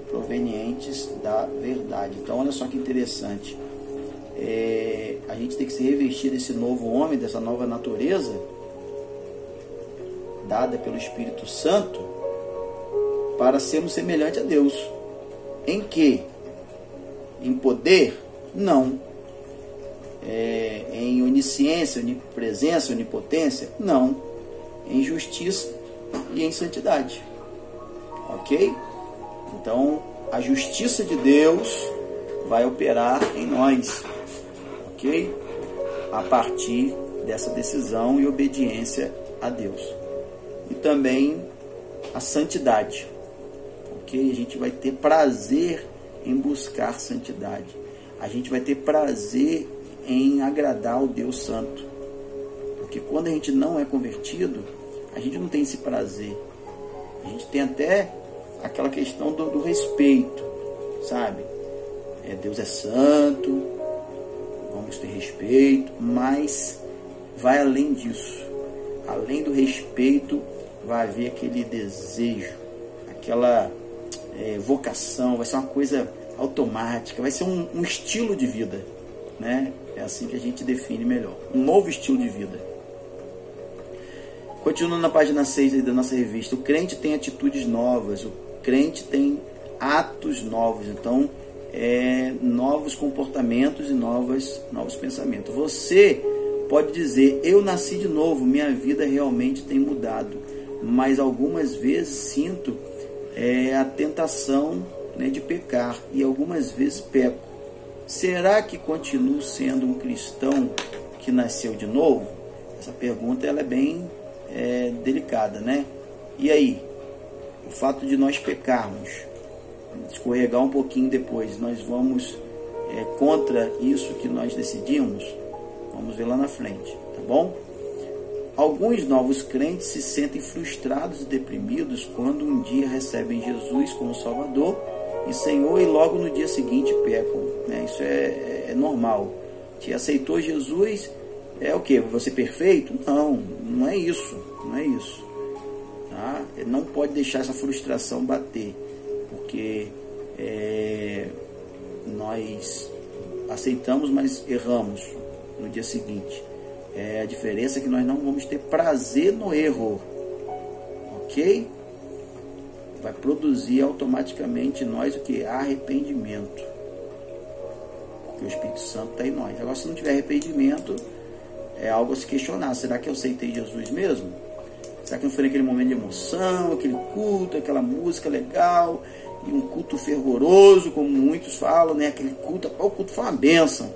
provenientes da verdade. Então, olha só que interessante. A gente tem que se revestir desse novo homem, dessa nova natureza, dada pelo Espírito Santo, para sermos semelhantes a Deus. Em que? Em poder? Não. Em onisciência, onipresença, onipotência? Não. Em justiça e em santidade. Ok? Então, a justiça de Deus vai operar em nós. Ok? A partir dessa decisão e obediência a Deus. E também a santidade. Ok? A gente vai ter prazer em buscar santidade. A gente vai ter prazer em agradar o Deus Santo. Porque quando a gente não é convertido, a gente não tem esse prazer. A gente tem até aquela questão do respeito, sabe? Deus é santo, vamos ter respeito, mas vai além disso. Além do respeito, vai haver aquele desejo, aquela vocação, vai ser uma coisa automática, vai ser um estilo de vida, né? É assim que a gente define melhor. Um novo estilo de vida. Continuando na página 6 aí da nossa revista, o crente tem atitudes novas, o crente tem atos novos, então novos comportamentos e novos pensamentos. Você pode dizer, eu nasci de novo, minha vida realmente tem mudado, mas algumas vezes sinto a tentação, né, de pecar, e algumas vezes peco. Será que continuo sendo um cristão que nasceu de novo? Essa pergunta ela é bem delicada, né? E aí, o fato de nós pecarmos, escorregar um pouquinho depois, nós vamos contra isso que nós decidimos? Vamos ver lá na frente, tá bom? Alguns novos crentes se sentem frustrados e deprimidos quando um dia recebem Jesus como Salvador e Senhor e logo no dia seguinte pecam, né? Isso é normal. Se aceitou Jesus, é o quê? Você perfeito? Não é isso, tá? Não pode deixar essa frustração bater, porque nós aceitamos, mas erramos no dia seguinte. A diferença é que nós não vamos ter prazer no erro, ok? Vai produzir automaticamente em nós o que? Arrependimento, porque o Espírito Santo está em nós. Agora, se não tiver arrependimento, é algo a se questionar. Será que eu aceitei Jesus mesmo? Será que não foi naquele momento de emoção, aquele culto, aquela música legal, e um culto fervoroso, como muitos falam, né? Aquele culto, o culto foi uma bênção,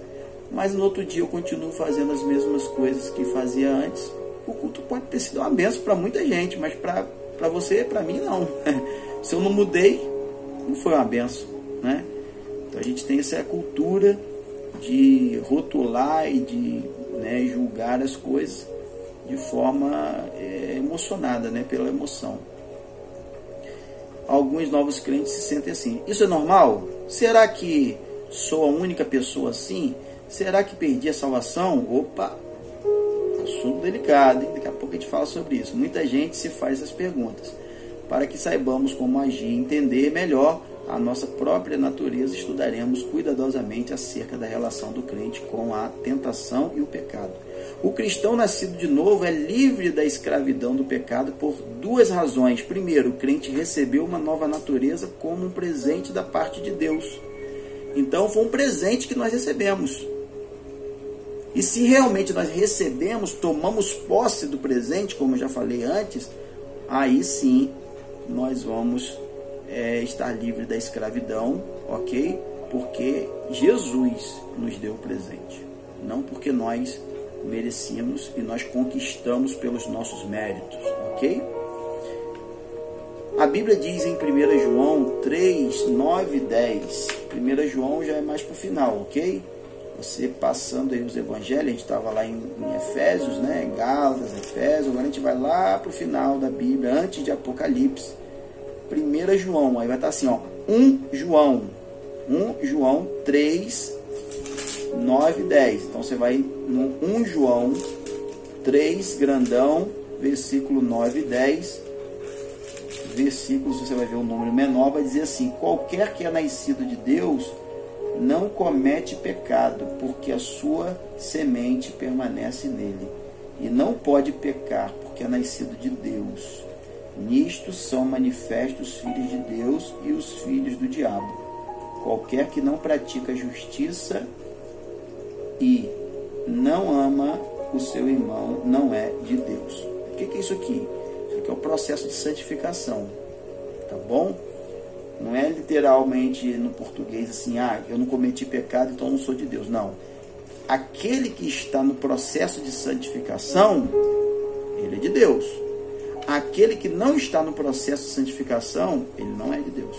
mas no outro dia eu continuo fazendo as mesmas coisas que fazia antes. O culto pode ter sido uma bênção para muita gente, mas para você, para mim, não. Se eu não mudei, não foi uma bênção, né? Então a gente tem essa cultura de rotular e de, né, julgar as coisas de forma emocionada, né, pela emoção. Alguns novos crentes se sentem assim. Isso é normal? Será que sou a única pessoa assim? Será que perdi a salvação? Opa, assunto delicado, hein? Daqui a pouco a gente fala sobre isso. Muita gente se faz essas perguntas. Para que saibamos como agir e entender melhor a nossa própria natureza, estudaremos cuidadosamente acerca da relação do crente com a tentação e o pecado. O cristão nascido de novo é livre da escravidão do pecado por duas razões. Primeiro, o crente recebeu uma nova natureza como um presente da parte de Deus. Então, foi um presente que nós recebemos. E se realmente nós recebemos, tomamos posse do presente, como eu já falei antes, aí sim nós vamos estar livres da escravidão, ok? Porque Jesus nos deu o presente, não porque nós merecíamos e nós conquistamos pelos nossos méritos, ok? A Bíblia diz em 1 João 3, 9 e 10. 1 João já é mais para o final, ok? Você passando aí os evangelhos, a gente estava lá em Efésios, né? Gálatas, Efésios, agora a gente vai lá para o final da Bíblia, antes de Apocalipse. 1 João, aí vai estar assim, ó, 1 João 3, 9 e 10. Então você vai no 1 João 3, grandão, versículo 9 e 10. Versículos, você vai ver um número menor, vai dizer assim: qualquer que é nascido de Deus não comete pecado, porque a sua semente permanece nele, e não pode pecar, porque é nascido de Deus. Nisto são manifestos os filhos de Deus e os filhos do diabo. Qualquer que não pratica justiça e não ama o seu irmão não é de Deus. O que é isso aqui? Isso aqui é o processo de santificação, tá bom? Não é literalmente no português assim, eu não cometi pecado, então eu não sou de Deus. Não. Aquele que está no processo de santificação, ele é de Deus. Aquele que não está no processo de santificação, ele não é de Deus.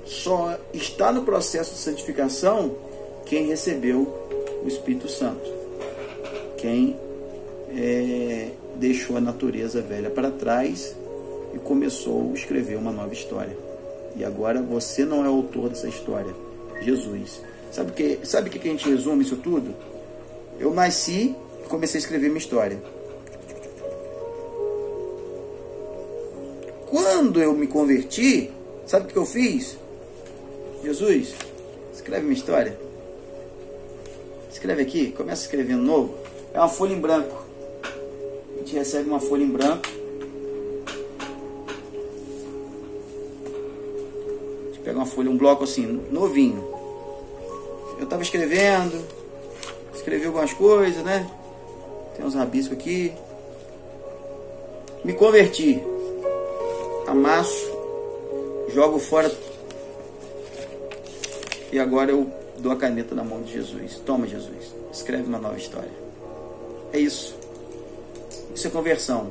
Só está no processo de santificação quem recebeu o Espírito Santo. Quem deixou a natureza velha para trás e começou a escrever uma nova história. E agora você não é o autor dessa história, Jesus. Sabe o que a gente resume isso tudo? Eu nasci e comecei a escrever minha história. Quando eu me converti, sabe o que eu fiz? Jesus, escreve minha história. Escreve aqui, começa escrevendo novo. É uma folha em branco. A gente recebe uma folha em branco. A gente pega uma folha, um bloco assim, novinho. Eu estava escrevendo, escrevi algumas coisas, né? Tem uns rabiscos aqui. Me converti. Amasso, jogo fora. E agora eu dou a caneta na mão de Jesus. Toma, Jesus, escreve uma nova história. É isso. Isso é conversão.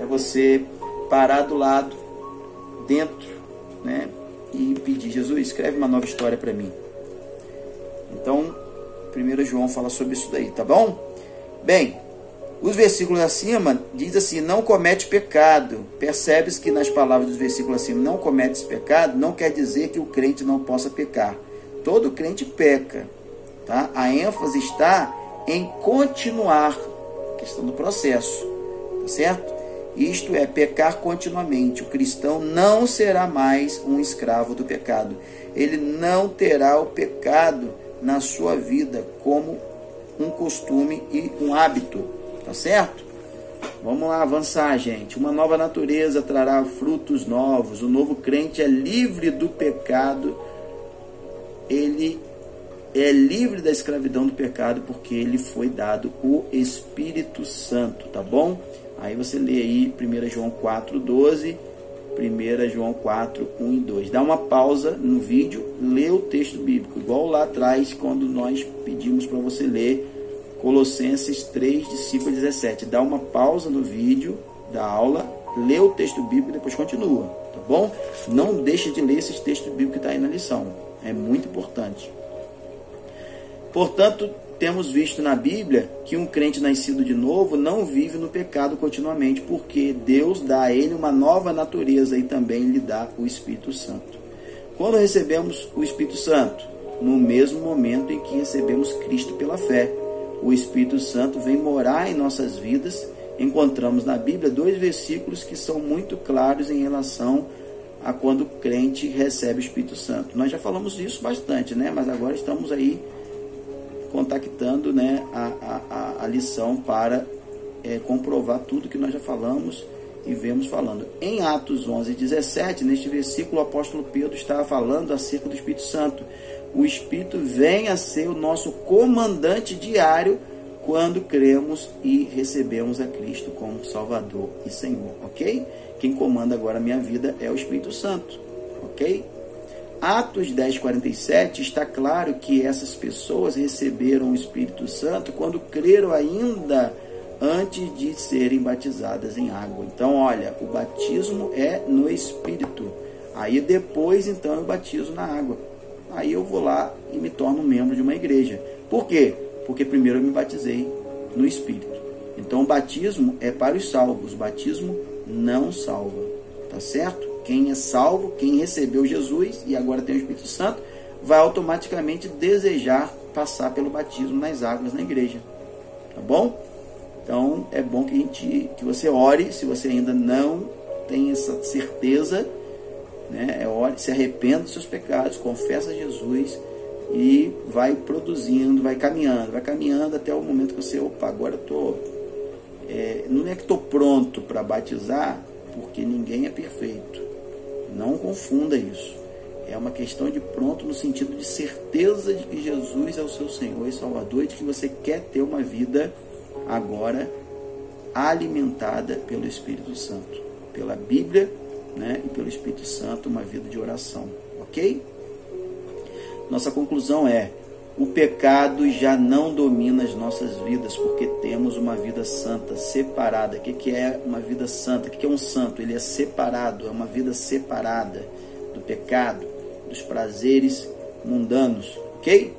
É você parar do lado, dentro, né? E pedir: Jesus, escreve uma nova história para mim. Então, 1 João fala sobre isso daí, tá bom? Bem, os versículos acima diz assim: não comete pecado. Percebes que nas palavras dos versículos acima, não cometes pecado, não quer dizer que o crente não possa pecar. Todo crente peca, tá? A ênfase está em continuar, questão do processo, tá certo? Isto é, pecar continuamente. O cristão não será mais um escravo do pecado. Ele não terá o pecado na sua vida como um costume e um hábito, tá certo? Vamos lá avançar, gente. Uma nova natureza trará frutos novos. O novo crente é livre do pecado. Ele é livre da escravidão do pecado porque ele foi dado o Espírito Santo, tá bom? Aí você lê aí 1 João 4, 12, 1 João 4, 1 e 2. Dá uma pausa no vídeo, lê o texto bíblico, igual lá atrás quando nós pedimos para você ler Colossenses 3, de 5 a 17. Dá uma pausa no vídeo da aula, lê o texto bíblico e depois continua, tá bom? Não deixe de ler esses textos bíblicos que está aí na lição, é muito importante. Portanto, temos visto na Bíblia que um crente nascido de novo não vive no pecado continuamente, porque Deus dá a ele uma nova natureza e também lhe dá o Espírito Santo. Quando recebemos o Espírito Santo? No mesmo momento em que recebemos Cristo pela fé. O Espírito Santo vem morar em nossas vidas. Encontramos na Bíblia 2 versículos que são muito claros em relação a quando o crente recebe o Espírito Santo. Nós já falamos disso bastante, né? Mas agora estamos aí contactando, né, a lição para comprovar tudo que nós já falamos e vemos falando. Em Atos 11:17, neste versículo, o apóstolo Pedro estava falando acerca do Espírito Santo. O Espírito vem a ser o nosso comandante diário quando cremos e recebemos a Cristo como Salvador e Senhor, ok? Quem comanda agora a minha vida é o Espírito Santo, ok? Atos 10:47 está claro que essas pessoas receberam o Espírito Santo quando creram ainda antes de serem batizadas em água. Então, olha, o batismo é no Espírito. Aí depois, então, eu batizo na água. Aí eu vou lá e me torno membro de uma igreja. Por quê? Porque primeiro eu me batizei no Espírito. Então o batismo é para os salvos. O batismo não salva. Tá certo? Quem é salvo, quem recebeu Jesus e agora tem o Espírito Santo, vai automaticamente desejar passar pelo batismo nas águas na igreja. Tá bom? Então é bom que você ore, se você ainda não tem essa certeza, né? Ore, se arrependa dos seus pecados, confessa a Jesus e vai produzindo, vai caminhando até o momento que você, agora eu tô, não é que estou pronto para batizar, porque ninguém é perfeito. Não confunda isso. É uma questão de pronto no sentido de certeza de que Jesus é o seu Senhor e Salvador e de que você quer ter uma vida agora alimentada pelo Espírito Santo, pela Bíblia, né, e pelo Espírito Santo, uma vida de oração, ok? Nossa conclusão é: o pecado já não domina as nossas vidas, porque temos uma vida santa, separada. O que é uma vida santa? O que é um santo? Ele é separado, é uma vida separada do pecado, dos prazeres mundanos, ok?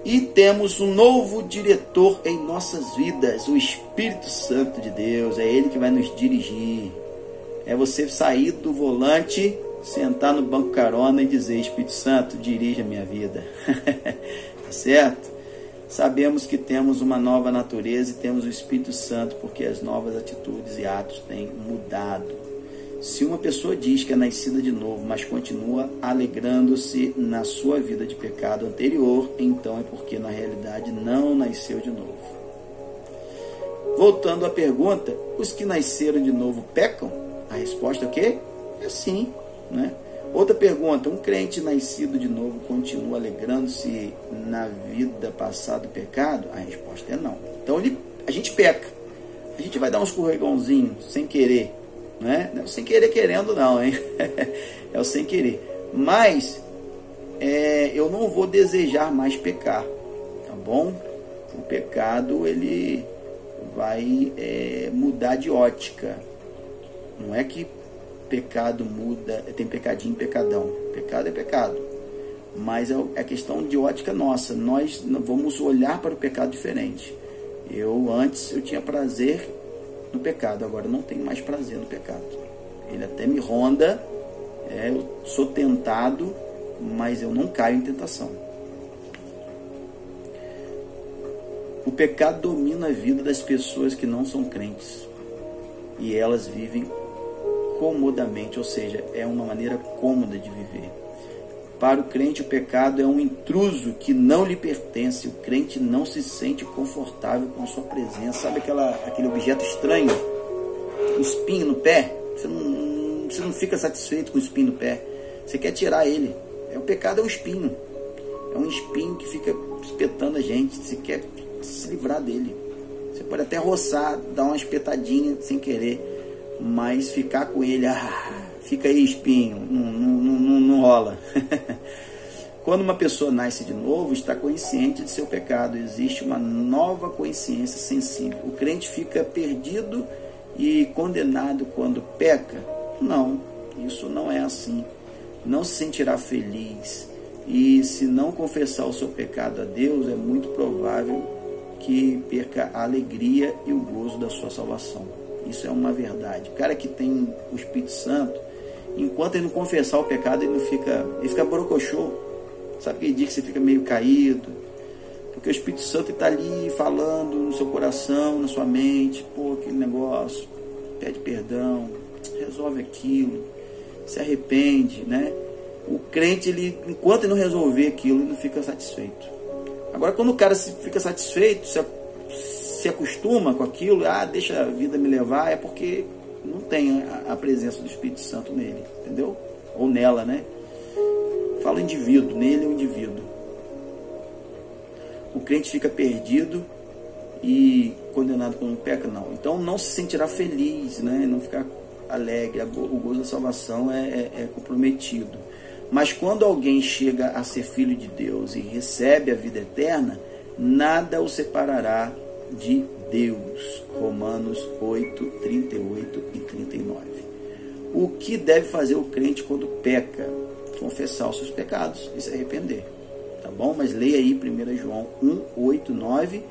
E temos um novo diretor em nossas vidas, o Espírito Santo de Deus. É Ele que vai nos dirigir. É você sair do volante, sentar no banco carona e dizer: Espírito Santo, dirige a minha vida. Tá certo? Sabemos que temos uma nova natureza e temos o Espírito Santo porque as novas atitudes e atos têm mudado. Se uma pessoa diz que é nascida de novo, mas continua alegrando-se na sua vida de pecado anterior, então é porque na realidade não nasceu de novo. Voltando à pergunta, os que nasceram de novo pecam? A resposta é o quê? É sim, né? Outra pergunta: um crente nascido de novo continua alegrando-se na vida passada do pecado? A resposta é não. Então a gente peca, a gente vai dar um escorregãozinho sem querer, né? Não é sem querer querendo não, hein? É o sem querer. Mas eu não vou desejar mais pecar, tá bom? O pecado ele vai mudar de ótica. Não é que pecado muda, tem pecadinho e pecadão. Pecado é pecado. Mas é questão de ótica nossa. Nós vamos olhar para o pecado diferente. Antes eu tinha prazer no pecado, agora eu não tenho mais prazer no pecado. Ele até me ronda, eu sou tentado, mas eu não caio em tentação. O pecado domina a vida das pessoas que não são crentes. E elas vivem comodamente, ou seja, é uma maneira cômoda de viver. Para o crente, o pecado é um intruso que não lhe pertence. O crente não se sente confortável com a sua presença. Sabe aquele objeto estranho? Um espinho no pé? Você não fica satisfeito com o espinho no pé. Você quer tirar ele. O pecado é um espinho. É um espinho que fica espetando a gente. Você quer se livrar dele. Você pode até roçar, dar uma espetadinha sem querer, mas ficar com ele, fica aí espinho, não rola. Quando uma pessoa nasce de novo, está consciente de seu pecado, existe uma nova consciência sensível. O crente fica perdido e condenado quando peca? Não, isso não é assim. Não se sentirá feliz, e se não confessar o seu pecado a Deus, é muito provável que perca a alegria e o gozo da sua salvação. Isso é uma verdade. O cara que tem o Espírito Santo, enquanto ele não confessar o pecado, ele fica borocochô. Sabe aquele dia que você fica meio caído? Porque o Espírito Santo está ali falando no seu coração, na sua mente. Aquele negócio, pede perdão, resolve aquilo, se arrepende, né? O crente, enquanto ele não resolver aquilo, ele não fica satisfeito. Agora, quando o cara fica satisfeito, se acostuma com aquilo, deixa a vida me levar, é porque não tem a presença do Espírito Santo nele, entendeu? Ou nela, né? Fala indivíduo, nele é o indivíduo. O crente fica perdido e condenado quando peca, não. Então não se sentirá feliz, né? Não ficar alegre. O gozo da salvação é comprometido. Mas quando alguém chega a ser filho de Deus e recebe a vida eterna, nada o separará de Deus. Romanos 8, 38 e 39. O que deve fazer o crente quando peca? Confessar os seus pecados e se arrepender. Tá bom? Mas leia aí 1 João 1, 8, 9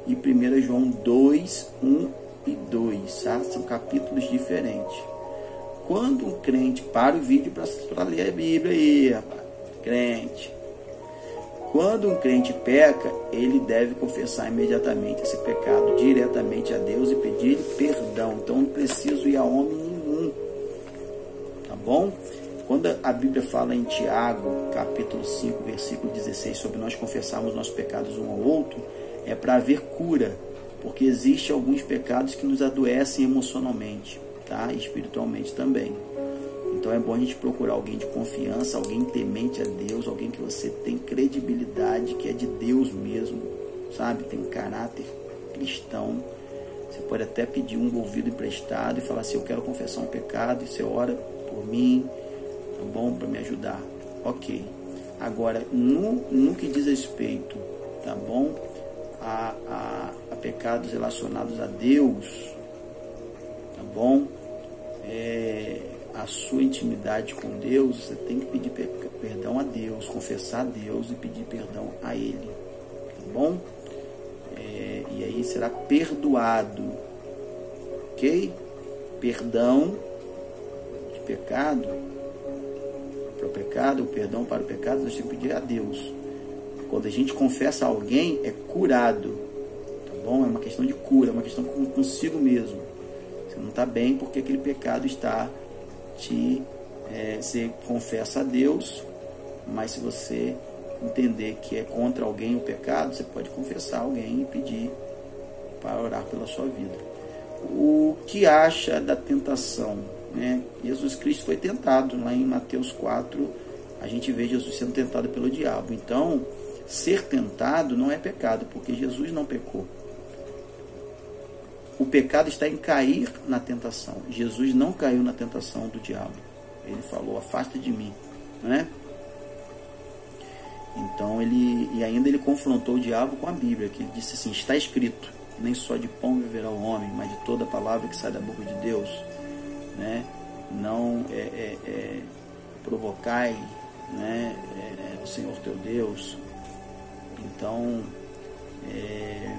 e 1 João 2, 1 e 2. Tá? São capítulos diferentes. Quando um crente, para o vídeo para ler a Bíblia aí, rapaz, crente. Quando um crente peca, ele deve confessar imediatamente esse pecado diretamente a Deus e pedir perdão. Então não preciso ir a homem nenhum. Tá bom? Quando a Bíblia fala em Tiago, capítulo 5, versículo 16, sobre nós confessarmos nossos pecados um ao outro, é para haver cura, porque existem alguns pecados que nos adoecem emocionalmente, tá? E espiritualmente também. Então é bom a gente procurar alguém de confiança, alguém temente a Deus, alguém que você tem credibilidade, que é de Deus mesmo, sabe? Tem caráter cristão. Você pode até pedir um ouvido emprestado e falar assim, eu quero confessar um pecado, e você ora por mim, tá bom? Para me ajudar. Ok. Agora, no que diz respeito, tá bom? A pecados relacionados a Deus, tá bom? A sua intimidade com Deus, você tem que pedir perdão a Deus, confessar a Deus e pedir perdão a Ele, tá bom? E aí será perdoado, ok? Perdão de pecado, para o pecado, o perdão para o pecado, nós temos que pedir a Deus. Quando a gente confessa a alguém, é curado, tá bom? É uma questão de cura, é uma questão consigo mesmo. Você não está bem porque aquele pecado está você confessa a Deus, mas se você entender que é contra alguém o pecado, você pode confessar a alguém e pedir para orar pela sua vida. O que acha da tentação, né? Jesus Cristo foi tentado, lá em Mateus 4, a gente vê Jesus sendo tentado pelo diabo. Então, ser tentado não é pecado, porque Jesus não pecou. O pecado está em cair na tentação. Jesus não caiu na tentação do diabo. Ele falou, afasta de mim, né? Então, e ainda ele confrontou o diabo com a Bíblia, que ele disse assim, está escrito, nem só de pão viverá o homem, mas de toda palavra que sai da boca de Deus, né? Não provocai, né? O Senhor teu Deus. Então, é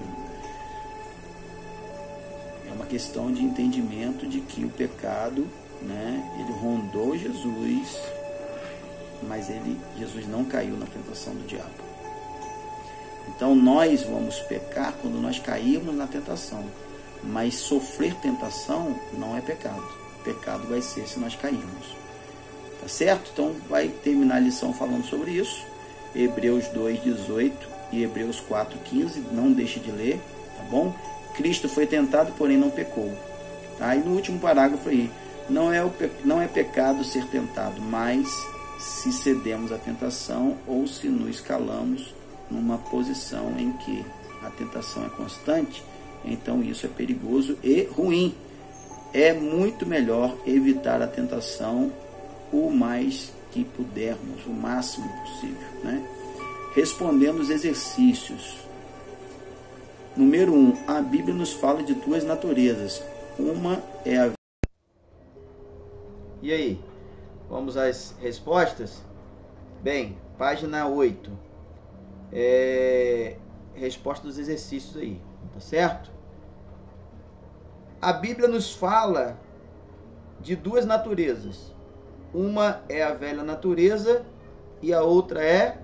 uma questão de entendimento de que o pecado, né, ele rondou Jesus, mas Jesus não caiu na tentação do diabo. Então nós vamos pecar quando nós caímos na tentação, mas sofrer tentação não é pecado. Pecado vai ser se nós cairmos. Tá certo? Então vai terminar a lição falando sobre isso. Hebreus 2:18 e Hebreus 4:15, não deixe de ler, tá bom? Cristo foi tentado, porém não pecou. Tá? E no último parágrafo aí, não é pecado ser tentado, mas se cedemos à tentação ou se nos calamos numa posição em que a tentação é constante, então isso é perigoso e ruim. É muito melhor evitar a tentação o mais que pudermos, o máximo possível, né? Respondendo os exercícios. Número 1. A Bíblia nos fala de duas naturezas. Uma é a... E aí? Vamos às respostas? Bem, página 8. Resposta dos exercícios aí, tá certo? A Bíblia nos fala de duas naturezas. Uma é a velha natureza e a outra é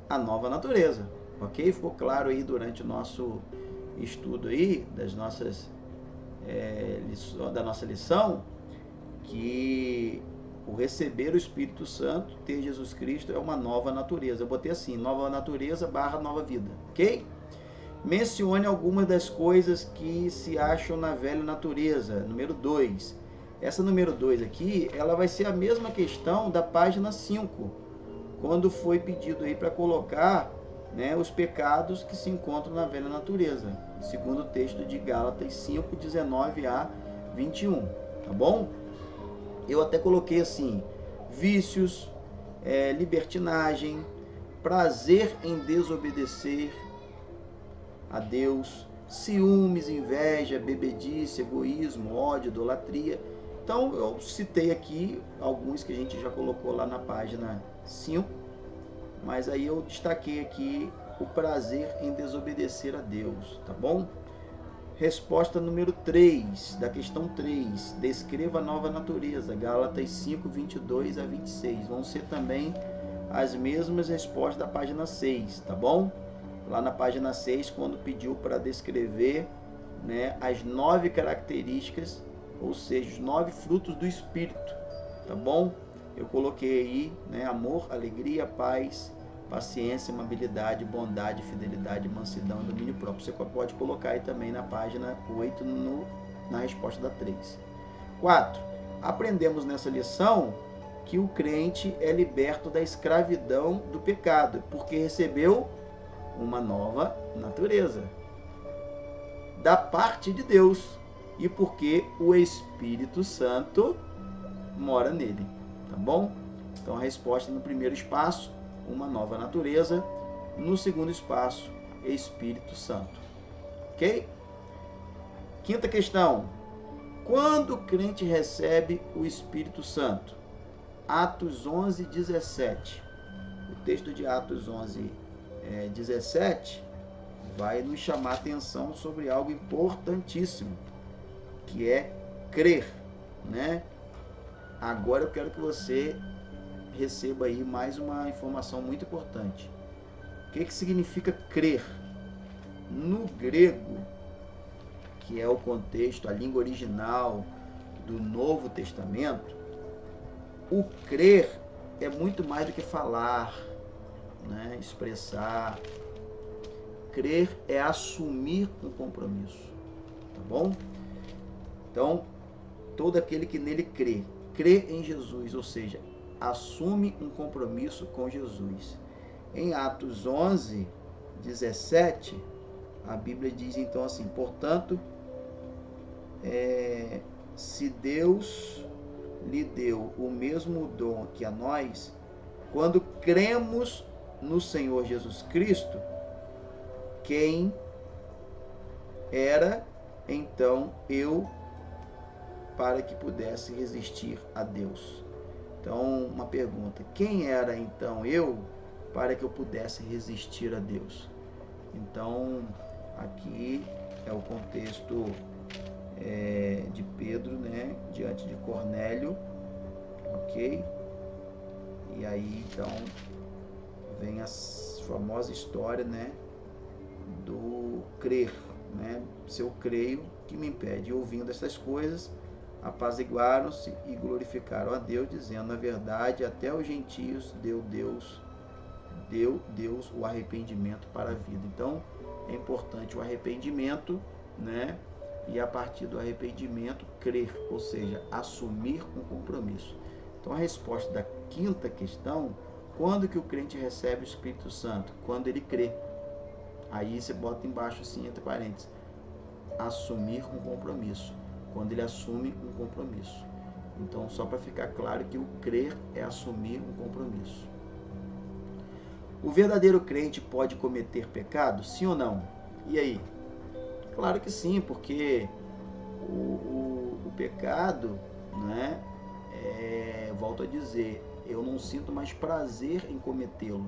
a nova natureza. Ok? Ficou claro aí durante o nosso estudo aí, da nossa lição, que o receber o Espírito Santo, ter Jesus Cristo, é uma nova natureza. Eu botei assim, nova natureza / nova vida, ok? Mencione algumas das coisas que se acham na velha natureza. Número 2, Essa número 2 aqui, ela vai ser a mesma questão da página 5, quando foi pedido aí para colocar, né, os pecados que se encontram na velha natureza, segundo o texto de Gálatas 5, 19 a 21, tá bom? Eu até coloquei assim, vícios, libertinagem, prazer em desobedecer a Deus, ciúmes, inveja, bebedice, egoísmo, ódio, idolatria. Então eu citei aqui alguns que a gente já colocou lá na página 5, mas aí eu destaquei aqui o prazer em desobedecer a Deus, tá bom? Resposta número 3, da questão 3, descreva a nova natureza, Gálatas 5, 22 a 26. Vão ser também as mesmas respostas da página 6, tá bom? Lá na página 6, quando pediu para descrever, né, as 9 características, ou seja, os 9 frutos do Espírito, tá bom? Eu coloquei aí, né, amor, alegria, paz, paciência, amabilidade, bondade, fidelidade, mansidão e domínio próprio. Você pode colocar aí também na página 8, na resposta da 3. 4. Aprendemos nessa lição que o crente é liberto da escravidão do pecado, porque recebeu uma nova natureza da parte de Deus e porque o Espírito Santo mora nele, tá bom? Então a resposta no primeiro espaço, uma nova natureza, no segundo espaço, Espírito Santo, ok? Quinta questão, quando o crente recebe o Espírito Santo? Atos 11, 17. O texto de Atos 11, 17 vai nos chamar a atenção sobre algo importantíssimo, que é crer, né? Agora eu quero que você receba aí mais uma informação muito importante. O que significa crer? No grego, que é o contexto, a língua original do Novo Testamento, o crer é muito mais do que falar, né? Expressar. Crer é assumir um compromisso, tá bom? Então, todo aquele que nele crê em Jesus, ou seja, assume um compromisso com Jesus. Em Atos 11, 17, a Bíblia diz então assim, portanto, se Deus lhe deu o mesmo dom que a nós, quando cremos no Senhor Jesus Cristo, quem era então eu para que pudesse resistir a Deus? Então, uma pergunta, quem era então eu para que eu pudesse resistir a Deus? Então, aqui é o contexto de Pedro, né, diante de Cornélio, ok? E aí, então, vem a famosa história, né, do crer, né? Se eu creio, que me impede? E ouvindo essas coisas, apaziguaram-se e glorificaram a Deus, dizendo, na verdade, até os gentios deu Deus o arrependimento para a vida. Então, é importante o arrependimento, né? E a partir do arrependimento, crer, ou seja, assumir um compromisso. Então, a resposta da quinta questão, quando que o crente recebe o Espírito Santo? Quando ele crê. Aí você bota embaixo assim, entre parênteses, assumir um compromisso. Quando ele assume um compromisso. Então, só para ficar claro que o crer é assumir um compromisso. O verdadeiro crente pode cometer pecado? Sim ou não? E aí? Claro que sim, porque o pecado, né, volto a dizer, eu não sinto mais prazer em cometê-lo,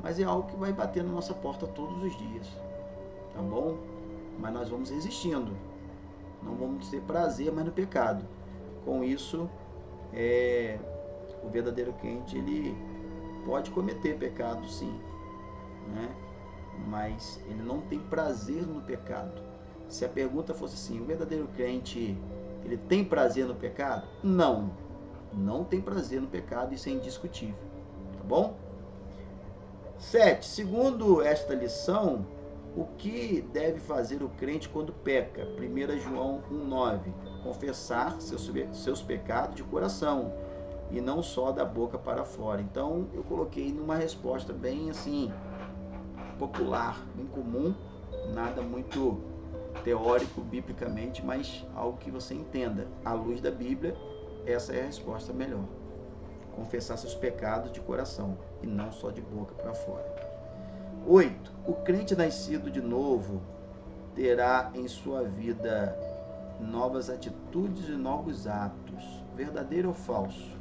mas é algo que vai bater na nossa porta todos os dias, tá bom? Mas nós vamos resistindo, não vamos ter prazer mais no pecado. Com isso, o verdadeiro crente, ele pode cometer pecado sim, né? Mas ele não tem prazer no pecado. Se a pergunta fosse assim, o verdadeiro crente, ele tem prazer no pecado? Não, não tem prazer no pecado, isso é indiscutível, tá bom? 7. Segundo esta lição, O que deve fazer o crente quando peca? 1 João 1,9. Confessar seus pecados de coração e não só da boca para fora. Então eu coloquei numa resposta bem assim, popular, bem comum, nada muito teórico biblicamente, mas algo que você entenda. À luz da Bíblia, essa é a resposta melhor. Confessar seus pecados de coração e não só de boca para fora. 8. O crente nascido de novo terá em sua vida novas atitudes e novos atos. Verdadeiro ou falso?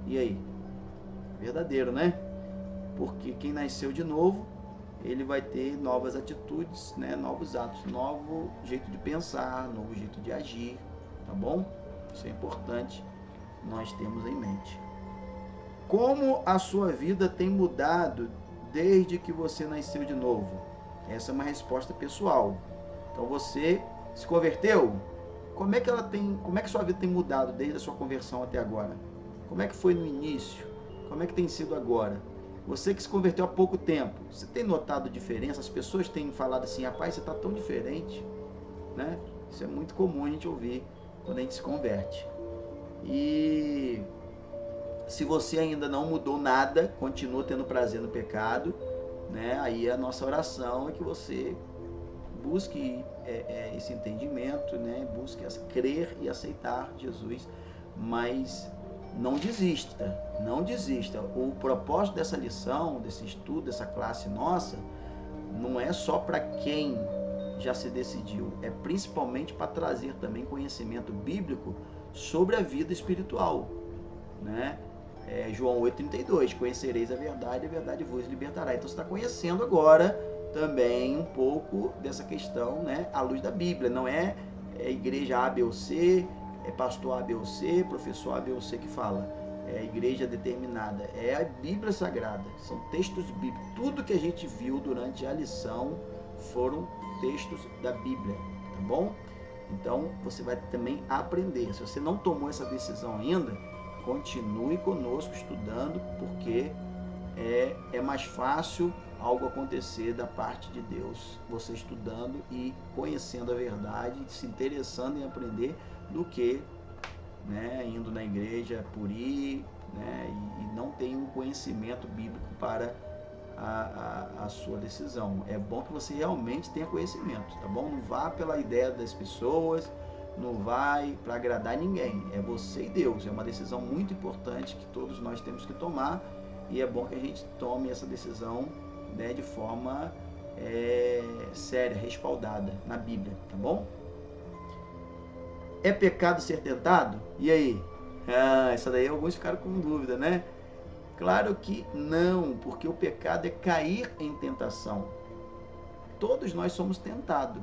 E aí? Verdadeiro, né? Porque quem nasceu de novo, ele vai ter novas atitudes, né? Novos atos, novo jeito de pensar, novo jeito de agir, tá bom? Isso é importante nós temos em mente. Como a sua vida tem mudado desde que você nasceu de novo? Essa é uma resposta pessoal. Então você se converteu? Como é que sua vida tem mudado desde a sua conversão até agora? Como é que foi no início? Como é que tem sido agora? Você que se converteu há pouco tempo, você tem notado diferença? As pessoas têm falado assim, rapaz, você está tão diferente, né? Isso é muito comum a gente ouvir quando a gente se converte. E se você ainda não mudou nada, continua tendo prazer no pecado, né? Aí a nossa oração é que você busque esse entendimento, né? Busque crer e aceitar Jesus, mas não desista, não desista. O propósito dessa lição, desse estudo, dessa classe nossa, não é só para quem já se decidiu, é principalmente para trazer também conhecimento bíblico sobre a vida espiritual, né? João 8,32, conhecereis a verdade vos libertará. Então você está conhecendo agora também um pouco dessa questão, né, à luz da Bíblia. Não é igreja A, B ou C, pastor A, B ou C, professor A, B ou C que fala. É a igreja determinada, é a Bíblia Sagrada, são textos bíblicos. Tudo que a gente viu durante a lição foram textos da Bíblia, tá bom? Então você vai também aprender. Se você não tomou essa decisão ainda, continue conosco estudando, porque é mais fácil algo acontecer da parte de Deus, você estudando e conhecendo a verdade, se interessando em aprender, do que, né, indo na igreja por ir, né, e não tem um conhecimento bíblico para a sua decisão. É bom que você realmente tenha conhecimento, tá bom? Não vá pela ideia das pessoas, não vai para agradar ninguém, é você e Deus. É uma decisão muito importante que todos nós temos que tomar, e é bom que a gente tome essa decisão, né, de forma séria, respaldada na Bíblia, tá bom? É pecado ser tentado? E aí? Essa daí alguns ficaram com dúvida, né? Claro que não, porque o pecado é cair em tentação. Todos nós somos tentados,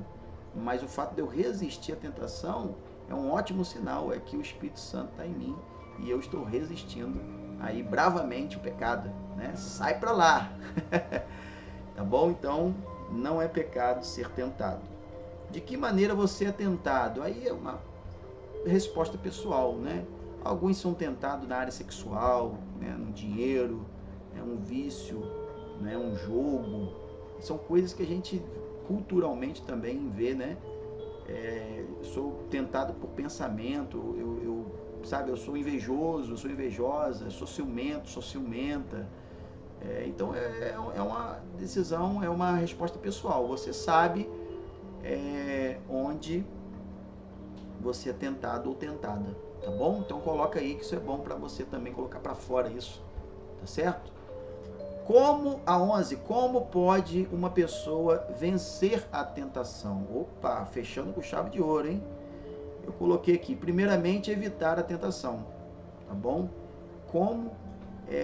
mas o fato de eu resistir à tentação é um ótimo sinal, é que o Espírito Santo está em mim e eu estou resistindo aí bravamente o pecado, né? Sai para lá. Tá bom? Então, não é pecado ser tentado. De que maneira você é tentado? Aí é uma resposta pessoal, né? Alguns são tentados na área sexual, né? No dinheiro, um vício, né? Um jogo. São coisas que a gente culturalmente também vê, né? Sou tentado por pensamento, eu sou invejoso, eu sou invejosa, sou ciumento, sou ciumenta. Então é uma decisão, é uma resposta pessoal. Você sabe onde você é tentado ou tentada, tá bom? Então coloca aí que isso é bom para você também colocar para fora isso, tá certo? A 11, como pode uma pessoa vencer a tentação? Opa, fechando com chave de ouro, hein? Eu coloquei aqui, primeiramente, evitar a tentação, tá bom? Como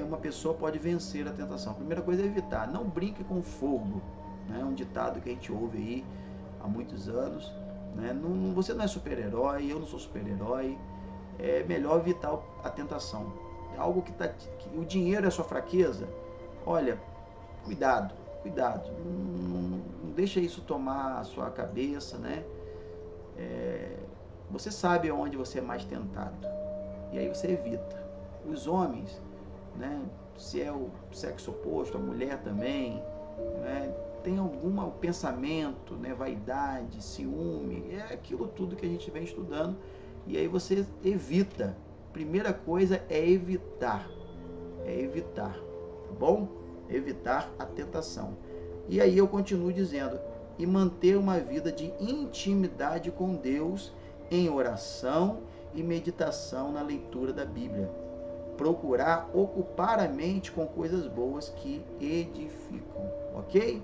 uma pessoa pode vencer a tentação? A primeira coisa é evitar, não brinque com fogo, né? Um ditado que a gente ouve aí há muitos anos, né? Você não é super-herói, eu não sou super-herói, é melhor evitar a tentação. É algo que o dinheiro é a sua fraqueza. Olha, cuidado, não deixa isso tomar a sua cabeça, né? Você sabe onde você é mais tentado, e aí você evita. Os homens, né? Se é o sexo oposto, a mulher também, né? tem algum pensamento, né, vaidade, ciúme, é aquilo tudo que a gente vem estudando, e aí você evita. Primeira coisa é evitar, tá bom? Evitar a tentação. E aí eu continuo dizendo, e manter uma vida de intimidade com Deus em oração e meditação na leitura da Bíblia. Procurar ocupar a mente com coisas boas que edificam, ok?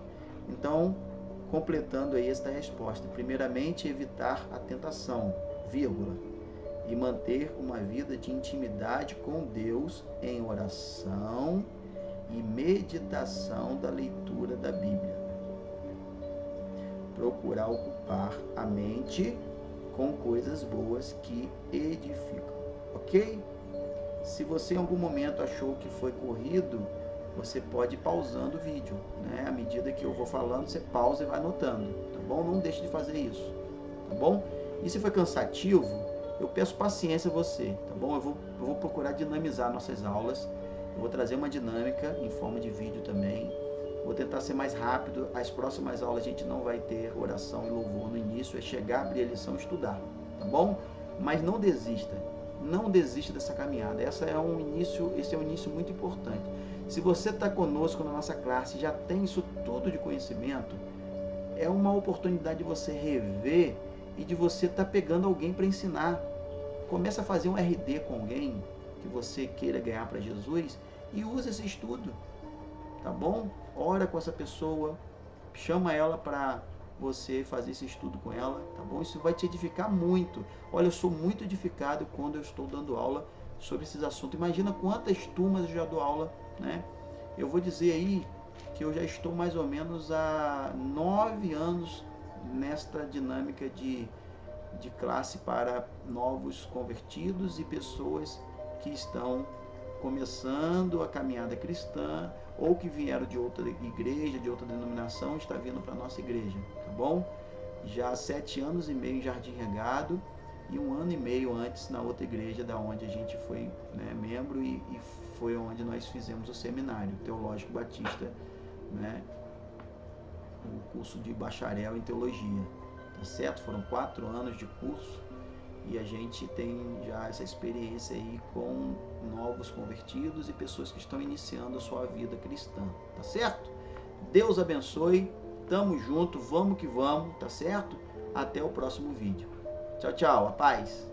Então, completando aí esta resposta. Primeiramente, evitar a tentação, vírgula, e manter uma vida de intimidade com Deus em oração e meditação da leitura da Bíblia. Procurar ocupar a mente com coisas boas que edificam, ok? Se você em algum momento achou que foi corrido, você pode ir pausando o vídeo, né? À medida que eu vou falando, você pausa e vai anotando, tá bom? Não deixe de fazer isso, tá bom? E se foi cansativo, eu peço paciência a você, tá bom? Eu vou procurar dinamizar nossas aulas, eu vou trazer uma dinâmica em forma de vídeo também, vou tentar ser mais rápido. As próximas aulas a gente não vai ter oração e louvor no início, é chegar, abrir a lição e estudar, tá bom? Mas não desista. Não desista dessa caminhada. Esse é um início muito importante. Se você está conosco na nossa classe, já tem isso tudo de conhecimento, é uma oportunidade de você rever e de você estar pegando alguém para ensinar. Começa a fazer um RD com alguém que você queira ganhar para Jesus e use esse estudo, tá bom? Ora com essa pessoa, chama ela para você fazer esse estudo com ela, tá bom? Isso vai te edificar muito. Olha, eu sou muito edificado quando eu estou dando aula sobre esses assuntos. Imagina quantas turmas eu já dou aula, né? Eu vou dizer aí que eu já estou mais ou menos há 9 anos nesta dinâmica de classe para novos convertidos e pessoas que estão começando a caminhada cristã ou que vieram de outra igreja, de outra denominação, está vindo para a nossa igreja, tá bom? Já há 7 anos e meio em Jardim Regado e 1 ano e meio antes na outra igreja da onde a gente foi, né, membro e foi onde nós fizemos o seminário Teológico Batista, né, o curso de bacharel em teologia, tá certo? Foram 4 anos de curso e a gente tem já essa experiência aí com novos convertidos e pessoas que estão iniciando a sua vida cristã, tá certo? Deus abençoe, tamo junto, vamos que vamos, tá certo? Até o próximo vídeo. Tchau, tchau, a paz!